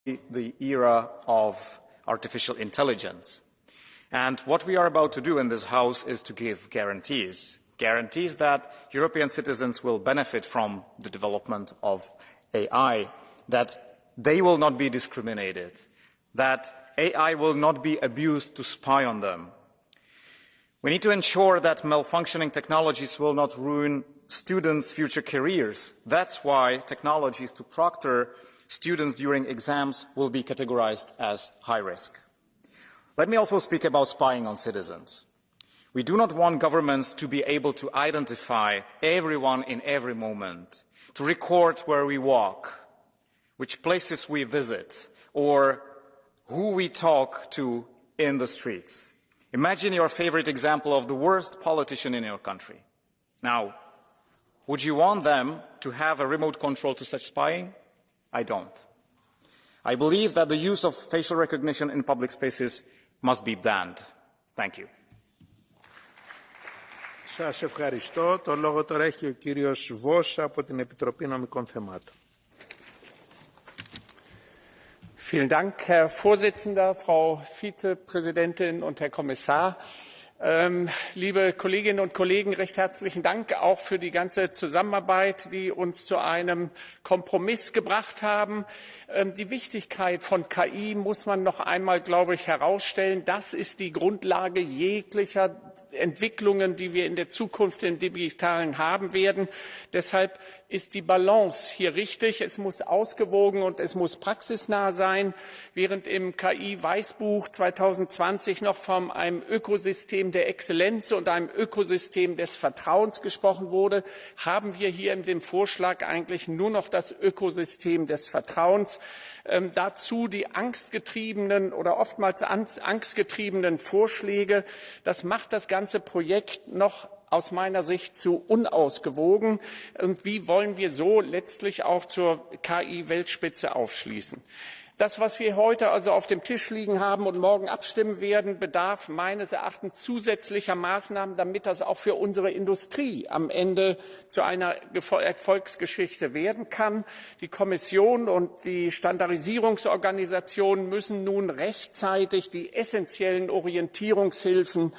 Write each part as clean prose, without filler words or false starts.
the era of artificial intelligence. And what we are about to do in this House is to give guarantees that European citizens will benefit from the development of AI, that they will not be discriminated, that AI will not be abused to spy on them. We need to ensure that malfunctioning technologies will not ruin students' future careers. That's why technologies to proctor students during exams will be categorized as high risk. Let me also speak about spying on citizens. We do not want governments to be able to identify everyone in every moment, to record where we walk, which places we visit, or who we talk to in the streets. Imagine your favorite example of the worst politician in your country. Now, would you want them to have a remote control to such spying? I don't. I believe that the use of facial recognition in public spaces must be banned. Thank you. Σας ευχαριστώ. Το λόγο τώρα έχει ο κύριος Βος από την Επιτροπή Νομικών Θεμάτων. Vielen Dank, Herr Vorsitzender, Frau Vizepräsidentin und Herr Kommissar. Liebe Kolleginnen und Kollegen, recht herzlichen Dank auch für die ganze Zusammenarbeit, die uns zu einem Kompromiss gebracht haben. Die Wichtigkeit von KI muss man noch einmal, glaube ich, herausstellen. Das ist die Grundlage jeglicher Entwicklungen, die wir in der Zukunft im Digitalen haben werden. Deshalb ist die Balance hier richtig. Es muss ausgewogen und es muss praxisnah sein. Während im KI-Weißbuch 2020 noch von einem Ökosystem der Exzellenz und einem Ökosystem des Vertrauens gesprochen wurde, haben wir hier in dem Vorschlag eigentlich nur noch das Ökosystem des Vertrauens. Dazu die angstgetriebenen oder oftmals angstgetriebenen Vorschläge. Das macht das ganze Projekt noch aus meiner Sicht zu unausgewogen. Und wie wollen wir so letztlich auch zur KI-Weltspitze aufschließen? Das, was wir heute also auf dem Tisch liegen haben und morgen abstimmen werden, bedarf meines Erachtens zusätzlicher Maßnahmen, damit das auch für unsere Industrie am Ende zu einer Erfolgsgeschichte werden kann. Die Kommission und die Standardisierungsorganisationen müssen nun rechtzeitig die essentiellen Orientierungshilfen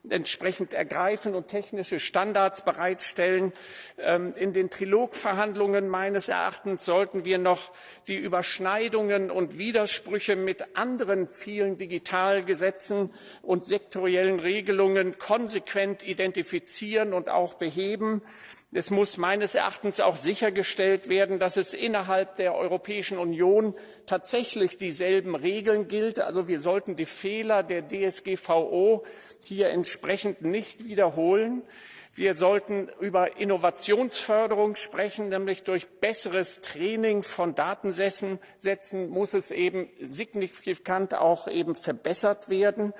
entsprechend ergreifen und technische Standards bereitstellen. In den Trilogverhandlungen meines Erachtens sollten wir noch die Überschneidungen und Widersprüche mit anderen vielen Digitalgesetzen und sektoriellen Regelungen konsequent identifizieren und auch beheben. Es muss meines Erachtens auch sichergestellt werden, dass es innerhalb der Europäischen Union tatsächlich dieselben Regeln gilt. Also wir sollten die Fehler der DSGVO hier entsprechend nicht wiederholen. Wir sollten über Innovationsförderung sprechen, nämlich durch besseres Training von Datensätzen muss es eben signifikant auch eben verbessert werden.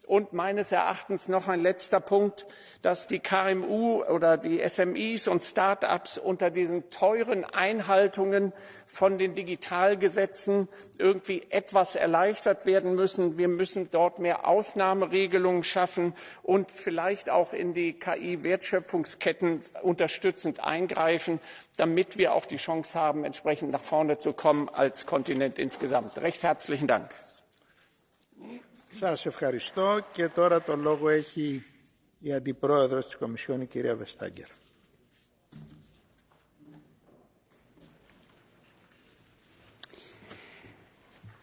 Und meines Erachtens noch ein letzter Punkt, dass die KMU oder die SMEs und Start-ups unter diesen teuren Einhaltungen von den Digitalgesetzen irgendwie etwas erleichtert werden müssen. Wir müssen dort mehr Ausnahmeregelungen schaffen und vielleicht auch in die KI-Wertschöpfungsketten unterstützend eingreifen, damit wir auch die Chance haben, entsprechend nach vorne zu kommen als Kontinent insgesamt. Recht herzlichen Dank. Σας ευχαριστώ και τώρα το λόγο έχει η Αντιπρόεδρος της Κομισιόν, η κυρία Βεστάγκερ.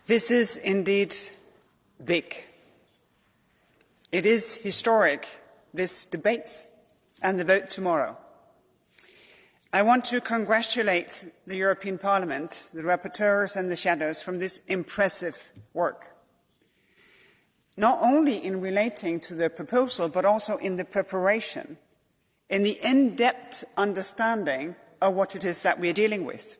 This is indeed big. It is historic, this debate and the vote tomorrow. I want to congratulate the European Parliament, the rapporteurs and the shadows from this impressive work. Not only in relating to the proposal, but also in the preparation, in the in-depth understanding of what it is that we are dealing with.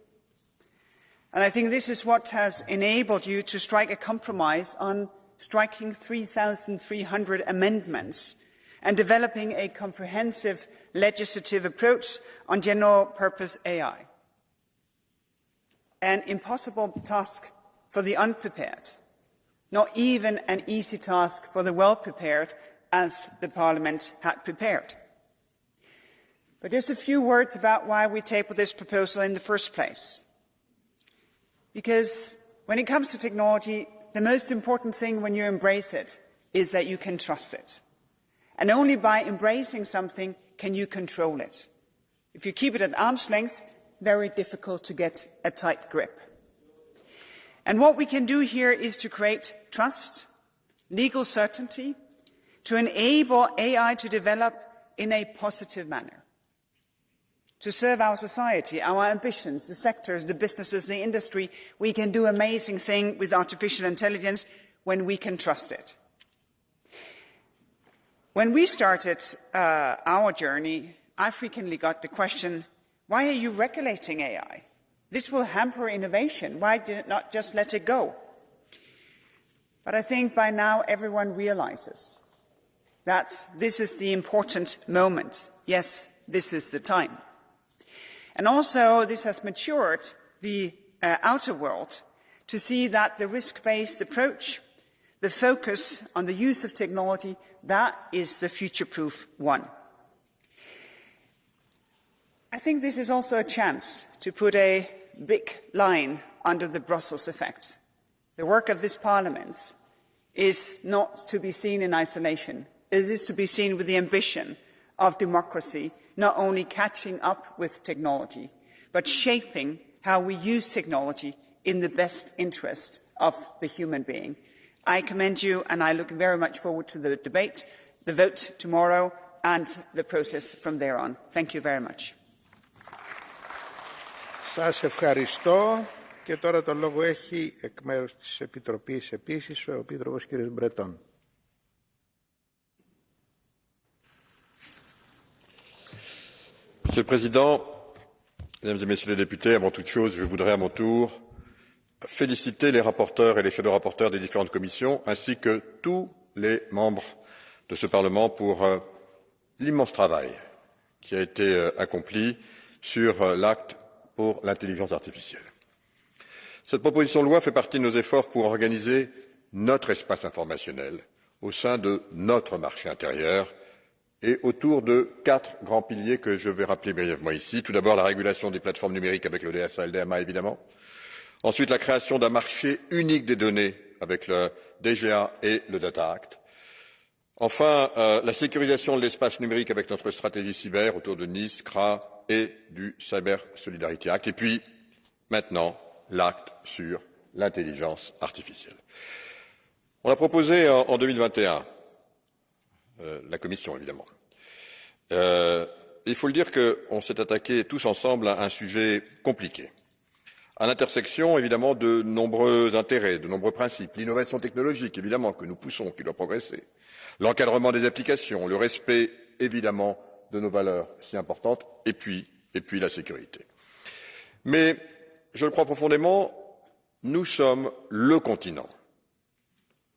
And I think this is what has enabled you to strike a compromise on striking 3,300 amendments and developing a comprehensive legislative approach on general-purpose AI. An impossible task for the unprepared. Not even an easy task for the well-prepared, as the Parliament had prepared. But just a few words about why we tabled this proposal in the first place. Because when it comes to technology, the most important thing when you embrace it is that you can trust it. And only by embracing something can you control it. If you keep it at arm's length, very difficult to get a tight grip. And what we can do here is to create trust, legal certainty, to enable AI to develop in a positive manner, to serve our society, our ambitions, the sectors, the businesses, the industry. We can do amazing things with artificial intelligence when we can trust it. When we started our journey, I frequently got the question, why are you regulating AI? This will hamper innovation. Why not just let it go? But I think by now everyone realizes that this is the important moment. Yes, this is the time. And also this has matured the outer world to see that the risk-based approach, the focus on the use of technology, that is the future-proof one. I think this is also a chance to put a big line under the Brussels effect. The work of this Parliament is not to be seen in isolation. It is to be seen with the ambition of democracy, not only catching up with technology, but shaping how we use technology in the best interest of the human being. I commend you, and I look very much forward to the debate, the vote tomorrow, and the process from there on. Thank you very much. Σας ευχαριστώ και τώρα το λόγο έχει εκ μέρους της Επιτροπής επίσης ο Επίτροπος κ. Μπρετόν. Monsieur le Président, Mesdames et Messieurs les députés, avant toute chose, je voudrais à mon tour féliciter les rapporteurs et les shadow rapporteurs des différentes commissions, ainsi que tous les membres de ce Parlement pour l'immense travail qui a été accompli sur l'acte pour l'intelligence artificielle. Cette proposition de loi fait partie de nos efforts pour organiser notre espace informationnel au sein de notre marché intérieur et autour de 4 grands piliers que je vais rappeler brièvement ici. Tout d'abord, la régulation des plateformes numériques avec le DSA et le DMA, évidemment. Ensuite, la création d'un marché unique des données avec le DGA et le Data Act. Enfin, la sécurisation de l'espace numérique avec notre stratégie cyber autour de Nice, CRA et du Cyber Solidarity Act. Et puis, maintenant, l'acte sur l'intelligence artificielle. On l'a proposé en 2021, la Commission évidemment. Il faut le dire qu'on s'est attaqué tous ensemble à un sujet compliqué, à l'intersection évidemment de nombreux intérêts, de nombreux principes, l'innovation technologique évidemment que nous poussons, qui doit progresser, l'encadrement des applications, le respect évidemment de nos valeurs si importantes, et puis la sécurité. Mais je le crois profondément, nous sommes le continent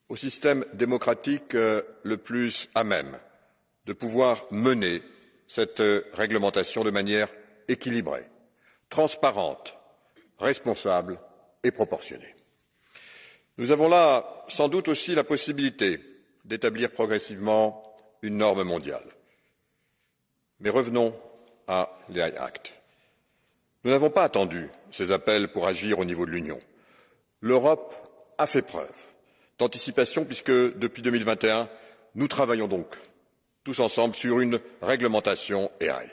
au système démocratique le plus à même de pouvoir mener cette réglementation de manière équilibrée, transparente, responsable et proportionnée. Nous avons là sans doute aussi la possibilité d'établir progressivement une norme mondiale. Mais revenons à l'AI Act. Nous n'avons pas attendu ces appels pour agir au niveau de l'Union. L'Europe a fait preuve d'anticipation puisque depuis 2021, nous travaillons donc tous ensemble sur une réglementation AI.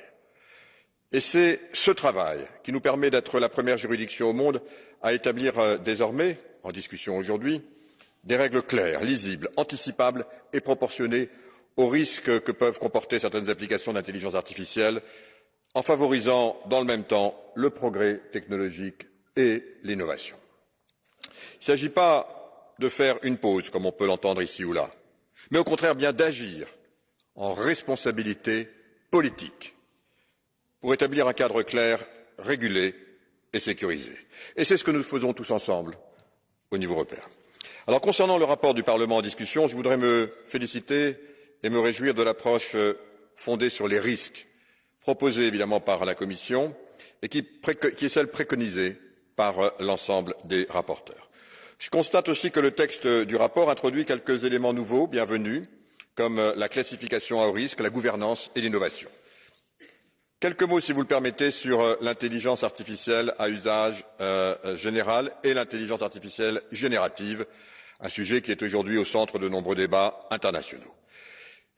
Et c'est ce travail qui nous permet d'être la première juridiction au monde à établir désormais, en discussion aujourd'hui, des règles claires, lisibles, anticipables et proportionnées aux risques que peuvent comporter certaines applications d'intelligence artificielle, en favorisant dans le même temps le progrès technologique et l'innovation. Il ne s'agit pas de faire une pause, comme on peut l'entendre ici ou là, mais au contraire bien d'agir en responsabilité politique pour établir un cadre clair, régulé et sécurisé. Et c'est ce que nous faisons tous ensemble au niveau européen. Alors, concernant le rapport du Parlement en discussion, je voudrais me féliciter et me réjouir de l'approche fondée sur les risques, proposée évidemment par la Commission et qui est celle préconisée par l'ensemble des rapporteurs. Je constate aussi que le texte du rapport introduit quelques éléments nouveaux, bienvenus, comme la classification à haut risque, la gouvernance et l'innovation. Quelques mots, si vous le permettez, sur l'intelligence artificielle à usage général et l'intelligence artificielle générative, un sujet qui est aujourd'hui au centre de nombreux débats internationaux.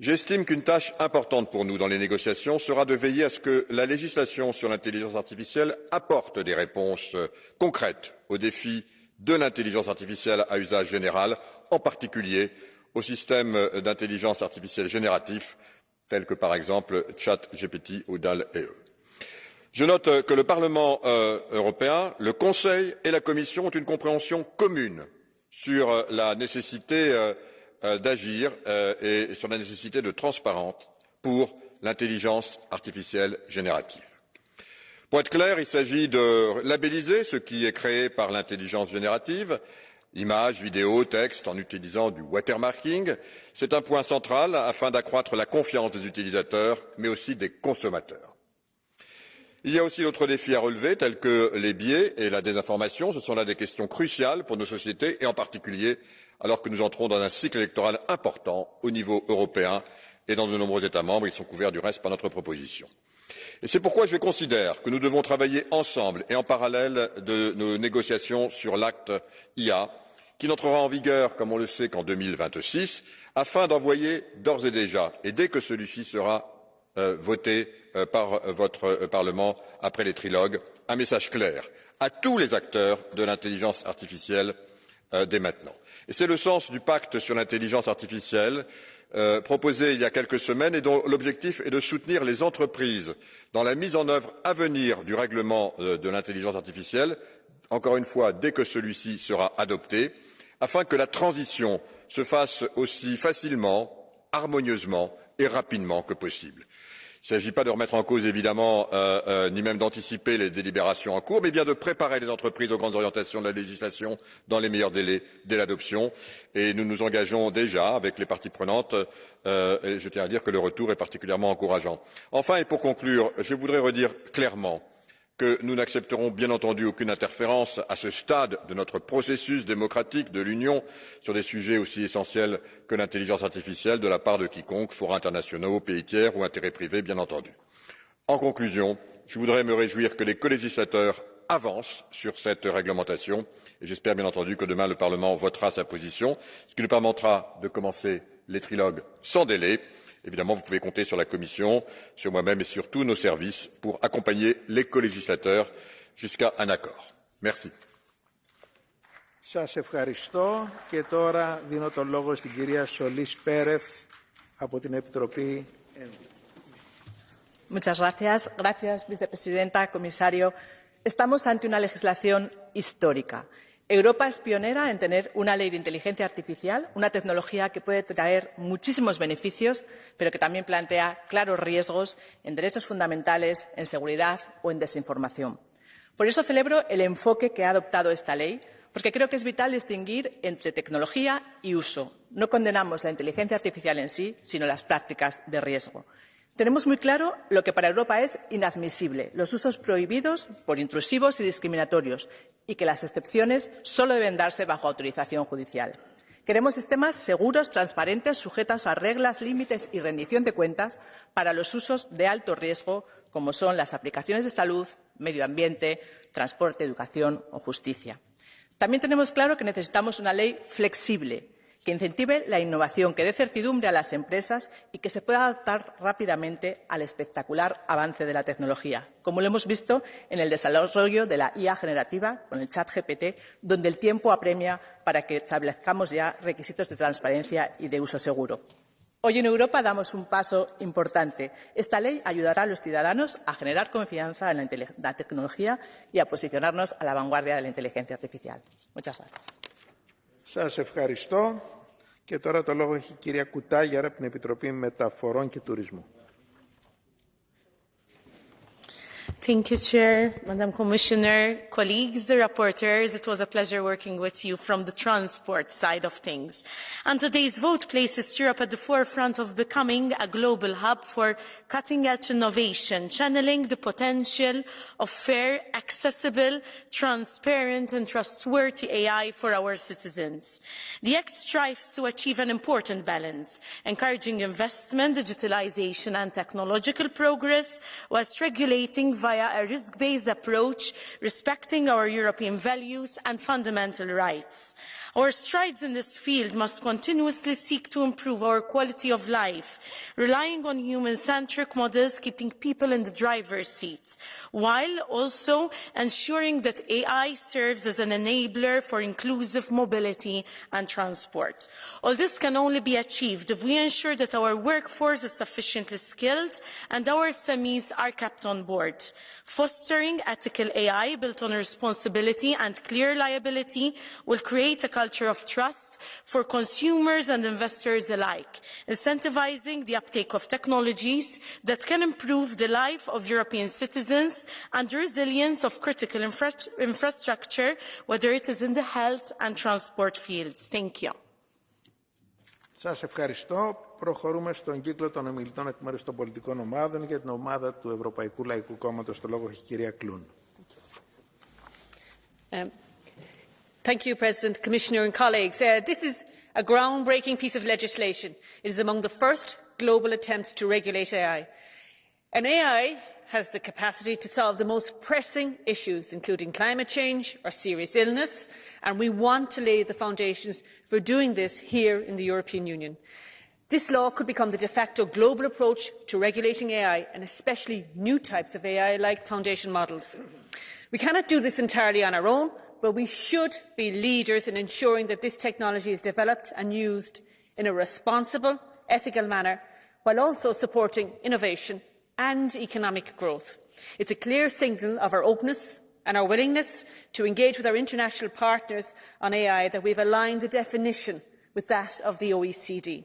J'estime qu'une tâche importante pour nous dans les négociations sera de veiller à ce que la législation sur l'intelligence artificielle apporte des réponses concrètes aux défis de l'intelligence artificielle à usage général, en particulier aux systèmes d'intelligence artificielle génératifs tels que par exemple ChatGPT ou DALL-E. Je note que le Parlement européen, le Conseil et la Commission ont une compréhension commune sur la nécessité d'agir et sur la nécessité de transparence pour l'intelligence artificielle générative. Pour être clair, il s'agit de labelliser ce qui est créé par l'intelligence générative, images, vidéos, textes, en utilisant du watermarking. C'est un point central afin d'accroître la confiance des utilisateurs, mais aussi des consommateurs. Il y a aussi d'autres défis à relever, tels que les biais et la désinformation. Ce sont là des questions cruciales pour nos sociétés, et en particulier alors que nous entrons dans un cycle électoral important au niveau européen et dans de nombreux États membres. Ils sont couverts du reste par notre proposition. Et c'est pourquoi je considère que nous devons travailler ensemble et en parallèle de nos négociations sur l'acte IA, qui n'entrera en vigueur, comme on le sait, qu'en 2026, afin d'envoyer d'ores et déjà, et dès que celui-ci sera voté par votre Parlement après les trilogues, un message clair à tous les acteurs de l'intelligence artificielle dès maintenant. Et c'est le sens du pacte sur l'intelligence artificielle proposé il y a quelques semaines et dont l'objectif est de soutenir les entreprises dans la mise en œuvre à venir du règlement de l'intelligence artificielle, encore une fois dès que celui-ci sera adopté, afin que la transition se fasse aussi facilement, harmonieusement et rapidement que possible. Il ne s'agit pas de remettre en cause, évidemment, ni même d'anticiper les délibérations en cours, mais bien de préparer les entreprises aux grandes orientations de la législation dans les meilleurs délais dès l'adoption. Et nous nous engageons déjà avec les parties prenantes, et je tiens à dire que le retour est particulièrement encourageant. Enfin, et pour conclure, je voudrais redire clairement que nous n'accepterons bien entendu aucune interférence à ce stade de notre processus démocratique de l'Union sur des sujets aussi essentiels que l'intelligence artificielle de la part de quiconque, forums internationaux, pays tiers ou intérêts privés, bien entendu. En conclusion, je voudrais me réjouir que les colégislateurs avancent sur cette réglementation et j'espère bien entendu que demain le Parlement votera sa position, ce qui nous permettra de commencer les trilogues sans délai. Évidemment, vous pouvez compter sur la Commission, sur moi-même et sur tous nos services pour accompagner les colégislateurs jusqu'à un accord. Merci. Σας ευχαριστώ και τώρα δίνω τον λόγο στην κυρία Σολής Πέρεθ από την Επιτροπή ΕΝΒΗ. Muchas gracias. Gracias, vicepresidenta, comisario. Estamos ante una legislación histórica. Europa es pionera en tener una ley de inteligencia artificial, una tecnología que puede traer muchísimos beneficios, pero que también plantea claros riesgos en derechos fundamentales, en seguridad o en desinformación. Por eso celebro el enfoque que ha adoptado esta ley, porque creo que es vital distinguir entre tecnología y uso. No condenamos la inteligencia artificial en sí, sino las prácticas de riesgo. Tenemos muy claro lo que para Europa es inadmisible, los usos prohibidos por intrusivos y discriminatorios, y que las excepciones solo deben darse bajo autorización judicial. Queremos sistemas seguros, transparentes, sujetos a reglas, límites y rendición de cuentas para los usos de alto riesgo, como son las aplicaciones de salud, medio ambiente, transporte, educación o justicia. También tenemos claro que necesitamos una ley flexible, que incentive la innovación, que dé certidumbre a las empresas y que se pueda adaptar rápidamente al espectacular avance de la tecnología, como lo hemos visto en el desarrollo de la IA generativa con el ChatGPT, donde el tiempo apremia para que establezcamos ya requisitos de transparencia y de uso seguro. Hoy en Europa damos un paso importante. Esta ley ayudará a los ciudadanos a generar confianza en la tecnología y a posicionarnos a la vanguardia de la inteligencia artificial. Muchas gracias. Σας ευχαριστώ. Και τώρα το λόγο έχει η κυρία Κουτάγιαρα από την Επιτροπή Μεταφορών και Τουρισμού. Thank you, Chair, Madam Commissioner, colleagues, the rapporteurs. It was a pleasure working with you from the transport side of things. And today's vote places Europe at the forefront of becoming a global hub for cutting-edge innovation, channeling the potential of fair, accessible, transparent and trustworthy AI for our citizens. The Act strives to achieve an important balance, encouraging investment, digitalisation and technological progress, whilst regulating via a risk-based approach, respecting our European values and fundamental rights. Our strides in this field must continuously seek to improve our quality of life, relying on human-centric models, keeping people in the driver's seat, while also ensuring that AI serves as an enabler for inclusive mobility and transport. All this can only be achieved if we ensure that our workforce is sufficiently skilled and our SMEs are kept on board. Fostering ethical AI built on responsibility and clear liability will create a culture of trust for consumers and investors alike, incentivising the uptake of technologies that can improve the life of European citizens and the resilience of critical infrastructure, whether it is in the health and transport fields. Thank you. Σας ευχαριστώ. Προχωρούμε στον κύκλο των ομιλητών εκ μέρους των πολιτικών ομάδων. Για την ομάδα του Ευρωπαϊκού Λαϊκού Κόμματος το λόγο έχει η κυρία Κλούν. Thank you, President, Commissioner and colleagues. This is a groundbreaking piece of legislation. It is among the first global attempts to regulate AI. And AI has the capacity to solve the most pressing issues, including climate change or serious illness, and we want to lay the foundations for doing this here in the European Union. This law could become the de facto global approach to regulating AI, and especially new types of AI like foundation models. We cannot do this entirely on our own, but we should be leaders in ensuring that this technology is developed and used in a responsible, ethical manner, while also supporting innovation and economic growth. It's a clear signal of our openness and our willingness to engage with our international partners on AI that we've aligned the definition with that of the OECD.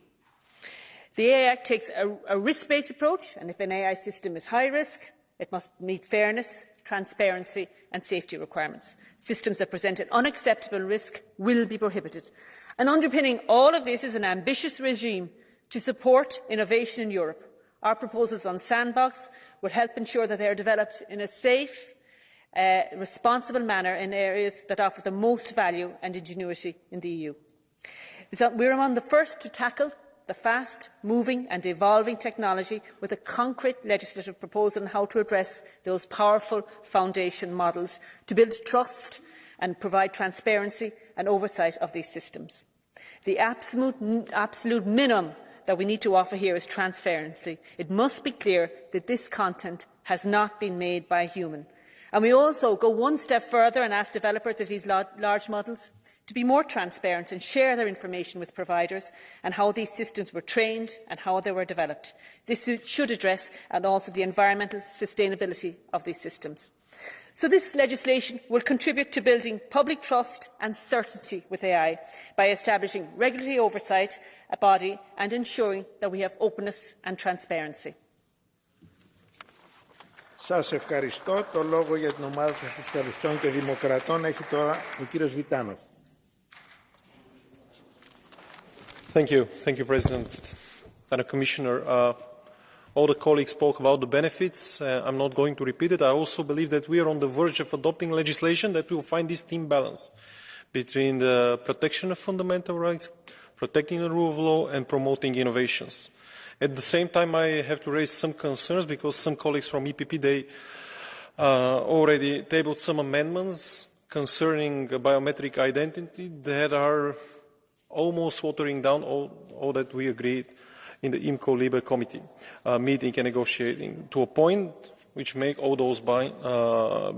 The AI Act takes a risk-based approach, and if an AI system is high risk, it must meet fairness, transparency and safety requirements. Systems that present an unacceptable risk will be prohibited. And underpinning all of this is an ambitious regime to support innovation in Europe. Our proposals on Sandbox will help ensure that they are developed in a safe, responsible manner in areas that offer the most value and ingenuity in the EU. We are among the first to tackle the fast-moving and evolving technology with a concrete legislative proposal on how to address those powerful foundation models to build trust and provide transparency and oversight of these systems. The absolute minimum that we need to offer here is transparency. It must be clear that this content has not been made by a human. And we also go one step further and ask developers of these large models to be more transparent and share their information with providers and how these systems were trained and how they were developed. This should address and also the environmental sustainability of these systems. So this legislation will contribute to building public trust and certainty with AI by establishing regulatory oversight body and ensuring that we have openness and transparency. Σας ευχαριστώ. Το λόγο για την ομάδα των Σοσιαλιστών και Δημοκρατών έχει τώρα ο κύριος Βιτάνοφ. Thank you, President. Madam Commissioner, all the colleagues spoke about the benefits. I'm not going to repeat it. I also believe that we are on the verge of adopting legislation that will find this team balance between the protection of fundamental rights, protecting the rule of law, and promoting innovations. At the same time, I have to raise some concerns because some colleagues from EPP, they already tabled some amendments concerning biometric identity that are almost watering down all that we agreed in the IMCO-LIBE committee meeting and negotiating to a point which make all those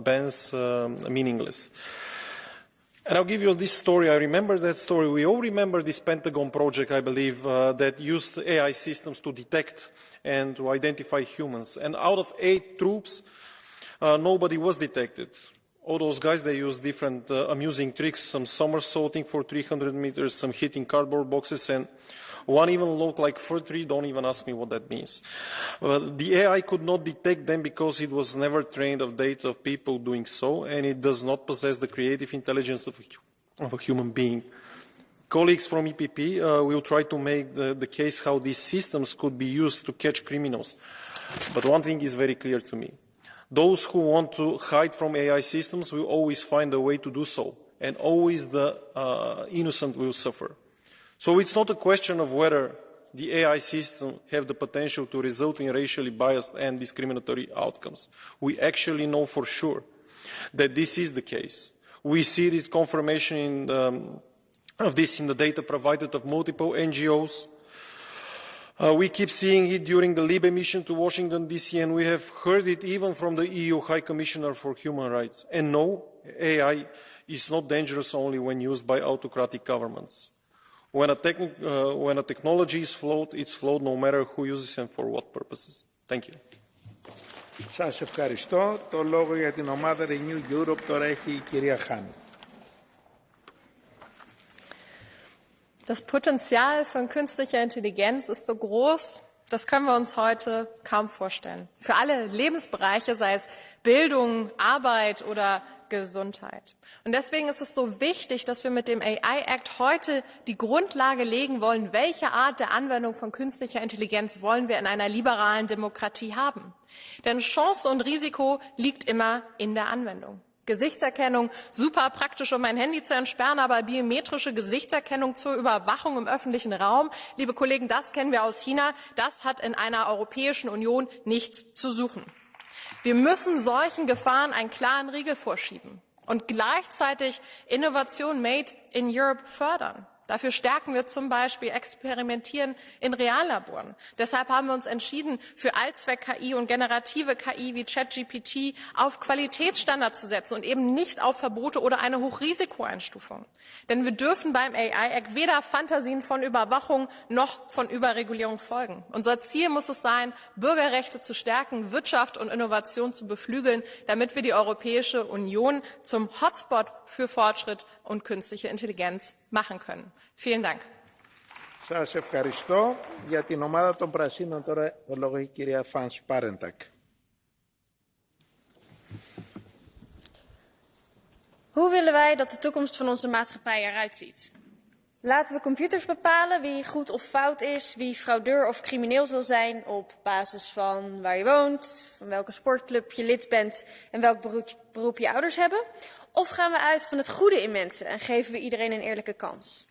bans meaningless. And I'll give you this story. I remember that story. We all remember this Pentagon project, I believe, that used AI systems to detect and to identify humans. And out of 8 troops, nobody was detected. All those guys, they used different amusing tricks, some somersaulting for 300 meters, some hitting cardboard boxes, and One even looked like fir-tree. Don't even ask me what that means. Well, the AI could not detect them because it was never trained of data of people doing so, and it does not possess the creative intelligence of a human being. Colleagues from EPP will try to make the case how these systems could be used to catch criminals. But one thing is very clear to me. Those who want to hide from AI systems will always find a way to do so, and always the innocent will suffer. So it's not a question of whether the AI system have the potential to result in racially biased and discriminatory outcomes. We actually know for sure that this is the case. We see this confirmation of this in the data provided of multiple NGOs. We keep seeing it during the Libe mission to Washington, D.C., and we have heard it even from the EU High Commissioner for Human Rights. And no, AI is not dangerous only when used by autocratic governments. When a technology is flawed, it's flawed no matter who uses it and for what purposes. Thank you. Σας ευχαριστώ. Το λόγο για την ομάδα Renew Europe τώρα έχει η κυρία Χάνη. Das Potenzial von künstlicher Intelligenz ist so groß, das können wir uns heute kaum vorstellen. Für alle Lebensbereiche, sei es Bildung, Arbeit oder Gesundheit. Und deswegen ist es so wichtig, dass wir mit dem AI Act heute die Grundlage legen wollen, welche Art der Anwendung von künstlicher Intelligenz wollen wir in einer liberalen Demokratie haben. Denn Chance und Risiko liegt immer in der Anwendung. Gesichtserkennung, super praktisch, um mein Handy zu entsperren, aber biometrische Gesichtserkennung zur Überwachung im öffentlichen Raum, liebe Kollegen, das kennen wir aus China, das hat in einer Europäischen Union nichts zu suchen. Wir müssen solchen Gefahren einen klaren Riegel vorschieben und gleichzeitig Innovation made in Europe fördern. Dafür stärken wir zum Beispiel Experimentieren in Reallaboren. Deshalb haben wir uns entschieden, für Allzweck-KI und generative KI wie ChatGPT auf Qualitätsstandards zu setzen und eben nicht auf Verbote oder eine Hochrisikoeinstufung. Denn wir dürfen beim AI-Act weder Fantasien von Überwachung noch von Überregulierung folgen. Unser Ziel muss es sein, Bürgerrechte zu stärken, Wirtschaft und Innovation zu beflügeln, damit wir die Europäische Union zum Hotspot für Fortschritt und künstliche Intelligenz machen können. Vielen Dank. Σας ευχαριστώ. Για την ομάδα των Πρασίνων τώρα το λόγο έχει η κυρία Φανς Πάρεντακ. Hoe willen wij dat de toekomst van onze maatschappij eruit ziet? Laten we computers bepalen wie goed of fout is, wie fraudeur of crimineel zal zijn op basis van waar je woont, van welke sportclub je lid bent en welk beroep je ouders hebben? Of gaan we uit van het goede in mensen en geven we iedereen een eerlijke kans?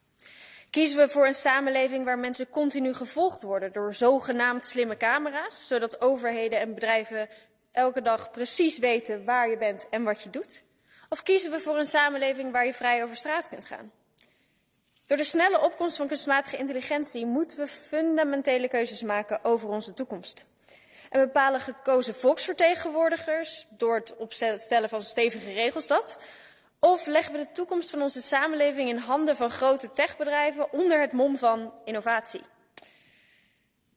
Kiezen we voor een samenleving waar mensen continu gevolgd worden door zogenaamd slimme camera's, zodat overheden en bedrijven elke dag precies weten waar je bent en wat je doet? Of kiezen we voor een samenleving waar je vrij over straat kunt gaan? Door de snelle opkomst van kunstmatige intelligentie moeten we fundamentele keuzes maken over onze toekomst. En bepalen gekozen volksvertegenwoordigers door het opstellen van stevige regels dat? Of leggen we de toekomst van onze samenleving in handen van grote techbedrijven onder het mom van innovatie?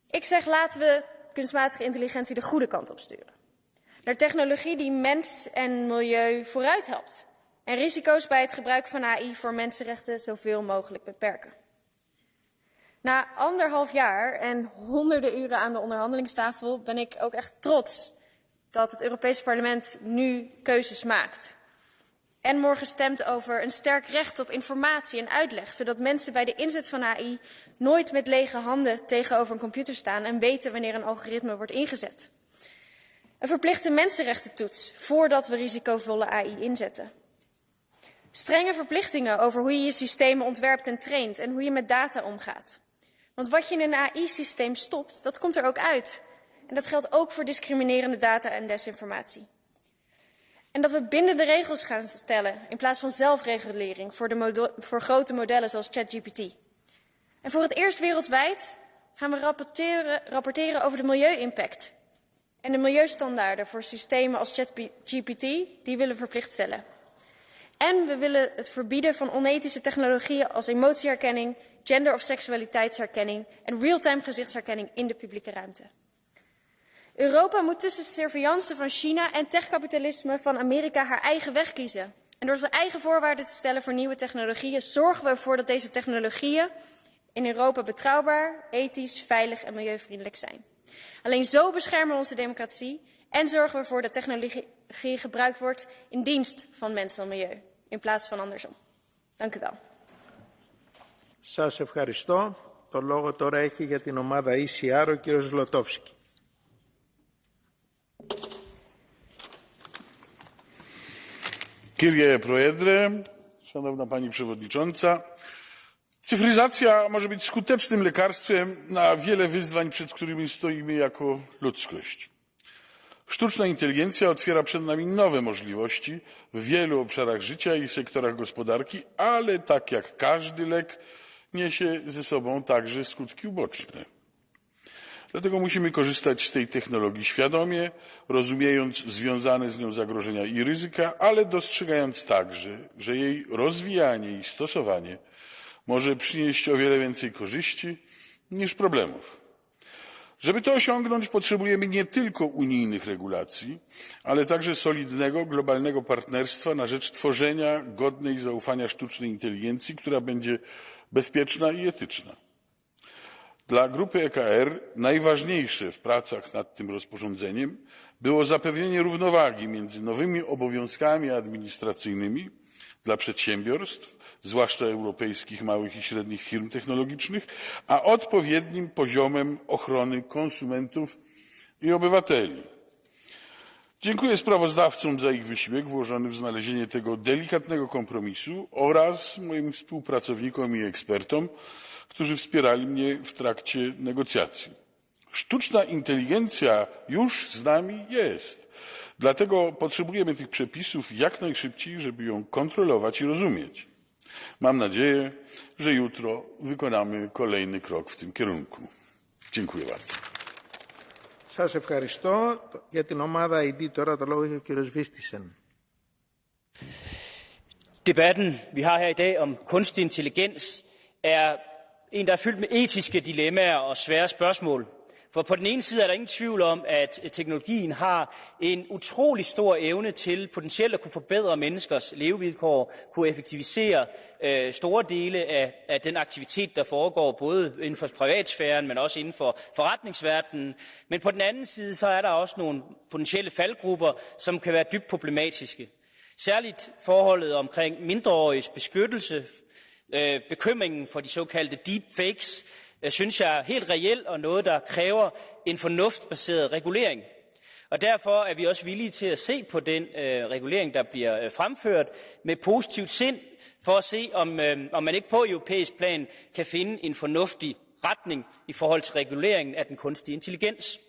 Ik zeg laten we kunstmatige intelligentie de goede kant op sturen. Naar technologie die mens en milieu vooruit helpt. En risico's bij het gebruik van AI voor mensenrechten zoveel mogelijk beperken. Na 1,5 jaar en honderden uren aan de onderhandelingstafel ben ik ook echt trots dat het Europees Parlement nu keuzes maakt. En morgen stemt over een sterk recht op informatie en uitleg, zodat mensen bij de inzet van AI nooit met lege handen tegenover een computer staan en weten wanneer een algoritme wordt ingezet. Een verplichte mensenrechtentoets voordat we risicovolle AI inzetten. Strenge verplichtingen over hoe je je systemen ontwerpt en traint en hoe je met data omgaat. Want wat je in een AI-systeem stopt, dat komt er ook uit. En dat geldt ook voor discriminerende data en desinformatie. En dat we bindende regels gaan stellen in plaats van zelfregulering voor grote modellen zoals ChatGPT. En voor het eerst wereldwijd gaan we rapporteren over de milieu-impact. En de milieustandaarden voor systemen als ChatGPT, die willen we verplicht stellen. En we willen het verbieden van onethische technologieën als emotieherkenning, gender- of seksualiteitsherkenning en real-time gezichtsherkenning in de publieke ruimte. Europa moet tussen surveillance van China en techkapitalisme van Amerika haar eigen weg kiezen. En door zijn eigen voorwaarden te stellen voor nieuwe technologieën zorgen we ervoor dat deze technologieën in Europa betrouwbaar, ethisch, veilig en milieuvriendelijk zijn. Alleen zo beschermen we onze democratie en zorgen we ervoor dat technologie gebruikt wordt in dienst van mensen en milieu, in plaats van andersom. Dank u wel. Σας ευχαριστώ. Το λόγο τώρα έχει για την ομάδα ECR ο κύριος Ζλωτόφσκι. Κύριε Πρόεδρε, Szanowna Pani Przewodnicząca, cyfryzacja może być skutecznym lekarstwem na wiele wyzwań, przed którymi stoimy jako ludzkość. Sztuczna inteligencja otwiera przed nami nowe możliwości w wielu obszarach życia i sektorach gospodarki, ale tak jak każdy lek niesie ze sobą także skutki uboczne. Dlatego musimy korzystać z tej technologii świadomie, rozumiejąc związane z nią zagrożenia i ryzyka, ale dostrzegając także, że jej rozwijanie i stosowanie może przynieść o wiele więcej korzyści niż problemów. Żeby to osiągnąć, potrzebujemy nie tylko unijnych regulacji, ale także solidnego, globalnego partnerstwa na rzecz tworzenia godnej zaufania sztucznej inteligencji, która będzie bezpieczna i etyczna. Dla grupy EKR najważniejsze w pracach nad tym rozporządzeniem było zapewnienie równowagi między nowymi obowiązkami administracyjnymi dla przedsiębiorstw, zwłaszcza europejskich małych i średnich firm technologicznych, a odpowiednim poziomem ochrony konsumentów i obywateli. Dziękuję sprawozdawcom za ich wysiłek włożony w znalezienie tego delikatnego kompromisu oraz moim współpracownikom i ekspertom, którzy wspierali mnie w trakcie negocjacji. Sztuczna inteligencja już z nami jest. Dlatego potrzebujemy tych przepisów jak najszybciej, żeby ją kontrolować i rozumieć. Mam nadzieję, że jutro wykonamy kolejny krok w tym kierunku. Dziękuję bardzo. Σας ευχαριστώ. Για την ομάδα ID τώρα το λόγο έχει ο κύριος Βίστισεν. Debatten, vi har her i dag om kunstig intelligens, er en, der er fyldt med etiske dilemmaer og svære spørgsmål. For på den ene side er der ingen tvivl om, at teknologien har en utrolig stor evne til potentielt at kunne forbedre menneskers levevilkår, kunne effektivisere store dele af den aktivitet, der foregår både inden for privatsfæren, men også inden for forretningsverdenen. Men på den anden side, så er der også nogle potentielle faldgrupper, som kan være dybt problematiske. Særligt forholdet omkring mindreåriges beskyttelse, bekymringen for de såkaldte deepfakes, synes jeg er helt reelt og noget, der kræver en fornuftsbaseret regulering. Og derfor er vi også villige til at se på den regulering, der bliver fremført med positivt sind, for at se, om man ikke på europæisk plan kan finde en fornuftig retning i forhold til reguleringen af den kunstige intelligens.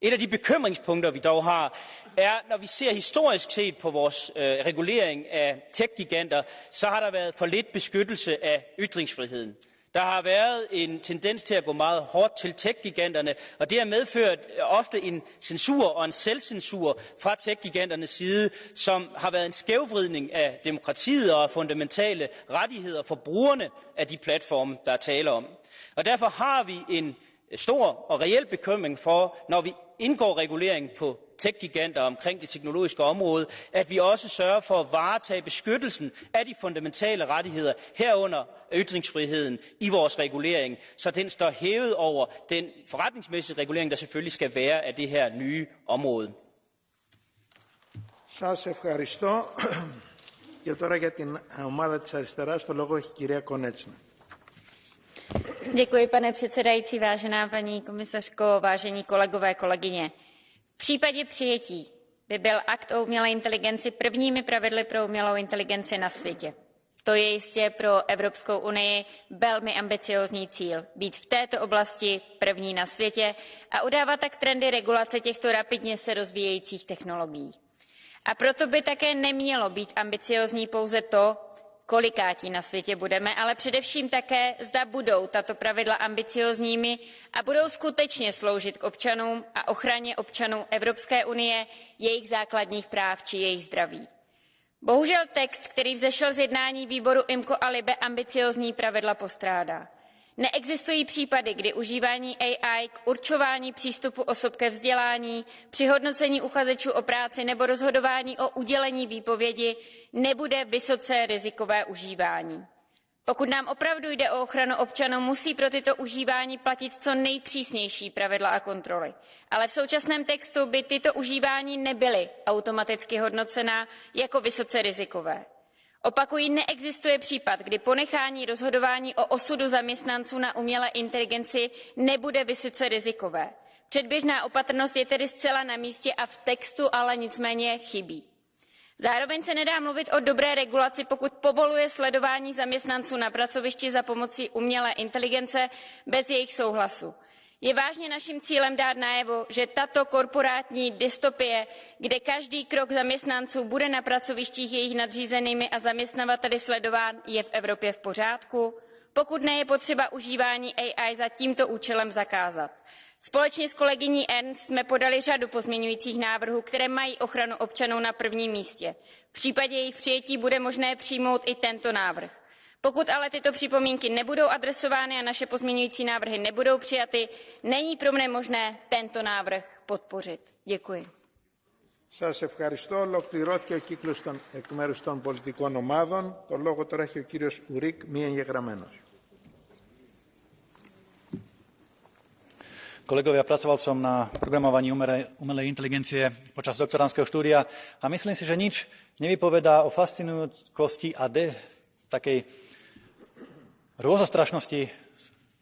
Et af de bekymringspunkter, vi dog har, er, når vi ser historisk set på vores regulering af tech-giganter, så har der været for lidt beskyttelse af ytringsfriheden. Der har været en tendens til at gå meget hårdt til tech-giganterne, og det har medført ofte en censur og en selvcensur fra tech-giganternes side, som har været en skævvridning af demokratiet og fundamentale rettigheder for brugerne af de platforme, der er tale om. Og derfor har vi en stor og reel bekymring for, når vi indgår regulering på tech-giganter omkring det teknologiske område, at vi også sørger for at varetage beskyttelsen af de fundamentale rettigheder, herunder ytringsfriheden i vores regulering, så den står hævet over den forretningsmæssige regulering, der selvfølgelig skal være af det her nye område. Σας ευχαριστώ. Και τώρα για την ομάδα της αριστεράς το λόγο έχει η κυρία Κονέτσνα. Děkuji, pane předsedající, vážená paní komisařko, vážení kolegové, kolegyně. V případě přijetí by byl akt o umělé inteligenci prvními pravidly pro umělou inteligenci na světě. To je jistě pro Evropskou unii velmi ambiciózní cíl, být v této oblasti první na světě a udávat tak trendy regulace těchto rapidně se rozvíjejících technologií. A proto by také nemělo být ambiciózní pouze to, kolikátí na světě budeme, ale především také, zda budou tato pravidla ambiciózními a budou skutečně sloužit k občanům a ochraně občanů Evropské unie, jejich základních práv či jejich zdraví. Bohužel text, který vzešel z jednání výboru IMCO a LIBE, ambiciózní pravidla postrádá. Neexistují případy, kdy užívání AI k určování přístupu osob ke vzdělání, při hodnocení uchazečů o práci nebo rozhodování o udělení výpovědi nebude vysoce rizikové užívání. Pokud nám opravdu jde o ochranu občanů, musí pro tyto užívání platit co nejpřísnější pravidla a kontroly. Ale v současném textu by tyto užívání nebyly automaticky hodnocena jako vysoce rizikové. Opakuji, neexistuje případ, kdy ponechání rozhodování o osudu zaměstnanců na umělé inteligenci nebude vysoce rizikové. Předběžná opatrnost je tedy zcela na místě a v textu ale nicméně chybí. Zároveň se nedá mluvit o dobré regulaci, pokud povoluje sledování zaměstnanců na pracovišti za pomocí umělé inteligence bez jejich souhlasu. Je vážně naším cílem dát najevo, že tato korporátní dystopie, kde každý krok zaměstnanců bude na pracovištích jejich nadřízenými a zaměstnavateli sledován, je v Evropě v pořádku? Pokud ne, je potřeba užívání AI za tímto účelem zakázat. Společně s kolegyní Ernst jsme podali řadu pozměňujících návrhů, které mají ochranu občanů na prvním místě. V případě jejich přijetí bude možné přijmout i tento návrh. Pokud ale tyto připomínky nebudou adresovány a naše pozměňující návrhy nebudou přijaty, není pro mne možné tento návrh podpořit. Děkuji. Σας ευχαριστώ. Ολοκληρώθηκε ο κύκλος εκ μέρους των πολιτικών ομάδων. Το λόγο τώρα έχει ο κύριος Ουρίκ, μη εγγεγραμμένος. Kolegovia, pracoval som na programovaní umelej inteligencie počas doktorandského štúdia a myslím si, že nič nevypovedá o fascinujúcosti a takej rôzostrašnosti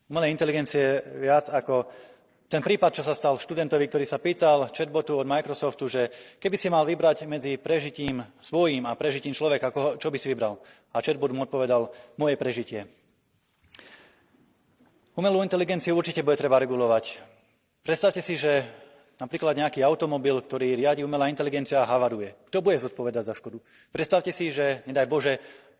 umelej inteligencie viac ako ten prípad, čo sa stal študentovi, ktorý sa pýtal chatbotu od Microsoftu, že keby si mal vybrať medzi prežitím svojím a prežitím človeka, čo by si vybral? A chatbot mu odpovedal, moje prežitie. Umelú inteligenciu určite bude treba regulovať. Predstavte si, že napríklad nejaký automobil, ktorý riadi umelá inteligencia, havaruje. Kto bude zodpovedať za škodu? Predstavte si, že, nedaj Bože,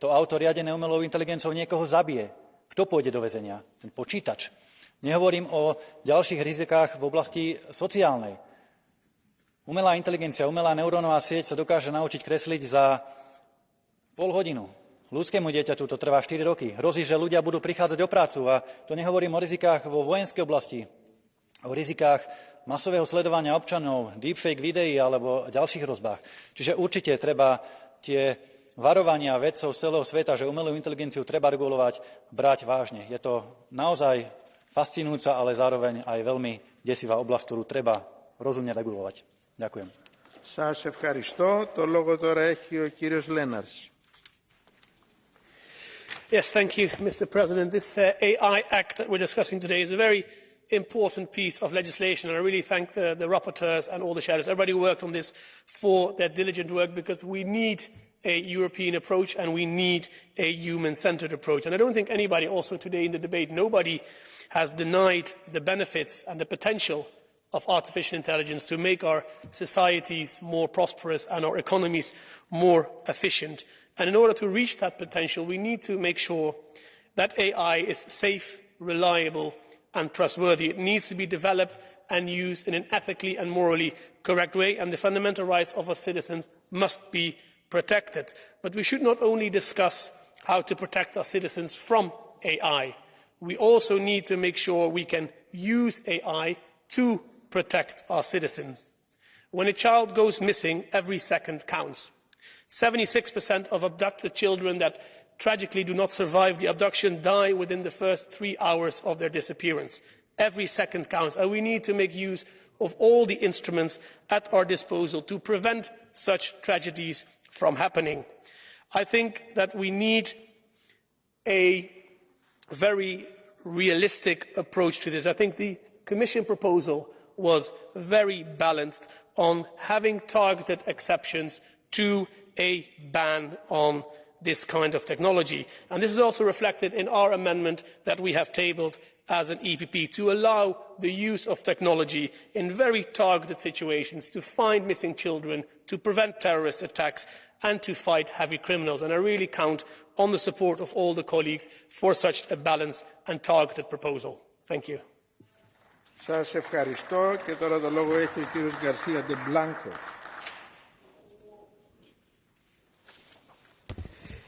to auto riadené umelou inteligenciou niekoho zabije. Kto pôjde do väzenia? Ten počítač. Nehovorím o ďalších rizikách v oblasti sociálnej. Umelá inteligencia, umelá neurónová sieť sa dokáže naučiť kresliť za pol hodinu. Ľudskému dieťaťu to trvá 4 roky. Hrozí, že ľudia budú prichádzať o prácu a to nehovorím o rizikách vo vojenskej oblasti, o rizikách masového sledovania občanov, deepfake videí alebo ďalších hrozbách. Čiže určite treba tie varovania vedcov z celého sveta, že umelú inteligenciu treba regulovať, brať vážne. Je to naozaj fascinujúca, ale zároveň aj veľmi desivá oblasť, ktorú treba rozumne regulovať. Ďakujem. Σας ευχαριστώ. Το λόγο τώρα έχει ο κύριος Λέναρς. Yes, thank you, Mr. President. This AI Act that we're discussing today is a very important piece of legislation, and I really thank the rapporteurs and all the shadows, everybody who worked on this, for their diligent work, because we need a European approach and we need a human-centred approach. And I don't think anybody, also today in the debate, nobody has denied the benefits and the potential of artificial intelligence to make our societies more prosperous and our economies more efficient. And in order to reach that potential, we need to make sure that AI is safe, reliable and trustworthy. It needs to be developed and used in an ethically and morally correct way, and the fundamental rights of our citizens must be protected. But we should not only discuss how to protect our citizens from AI. We also need to make sure we can use AI to protect our citizens. When a child goes missing, every second counts. 76% of abducted children that tragically do not survive the abduction die within the first 3 hours of their disappearance. Every second counts, and we need to make use of all the instruments at our disposal to prevent such tragedies from happening. I think that we need a very realistic approach to this. I think the Commission proposal was very balanced on having targeted exceptions to a ban on this kind of technology. And this is also reflected in our amendment that we have tabled as an EPP, to allow the use of technology in very targeted situations to find missing children, to prevent terrorist attacks and to fight heavy criminals. And I really count on the support of all the colleagues for such a balanced and targeted proposal. Thank you. Σας ευχαριστώ και τώρα το λόγο έχει ο κύριος Γκαρσία de Blanco.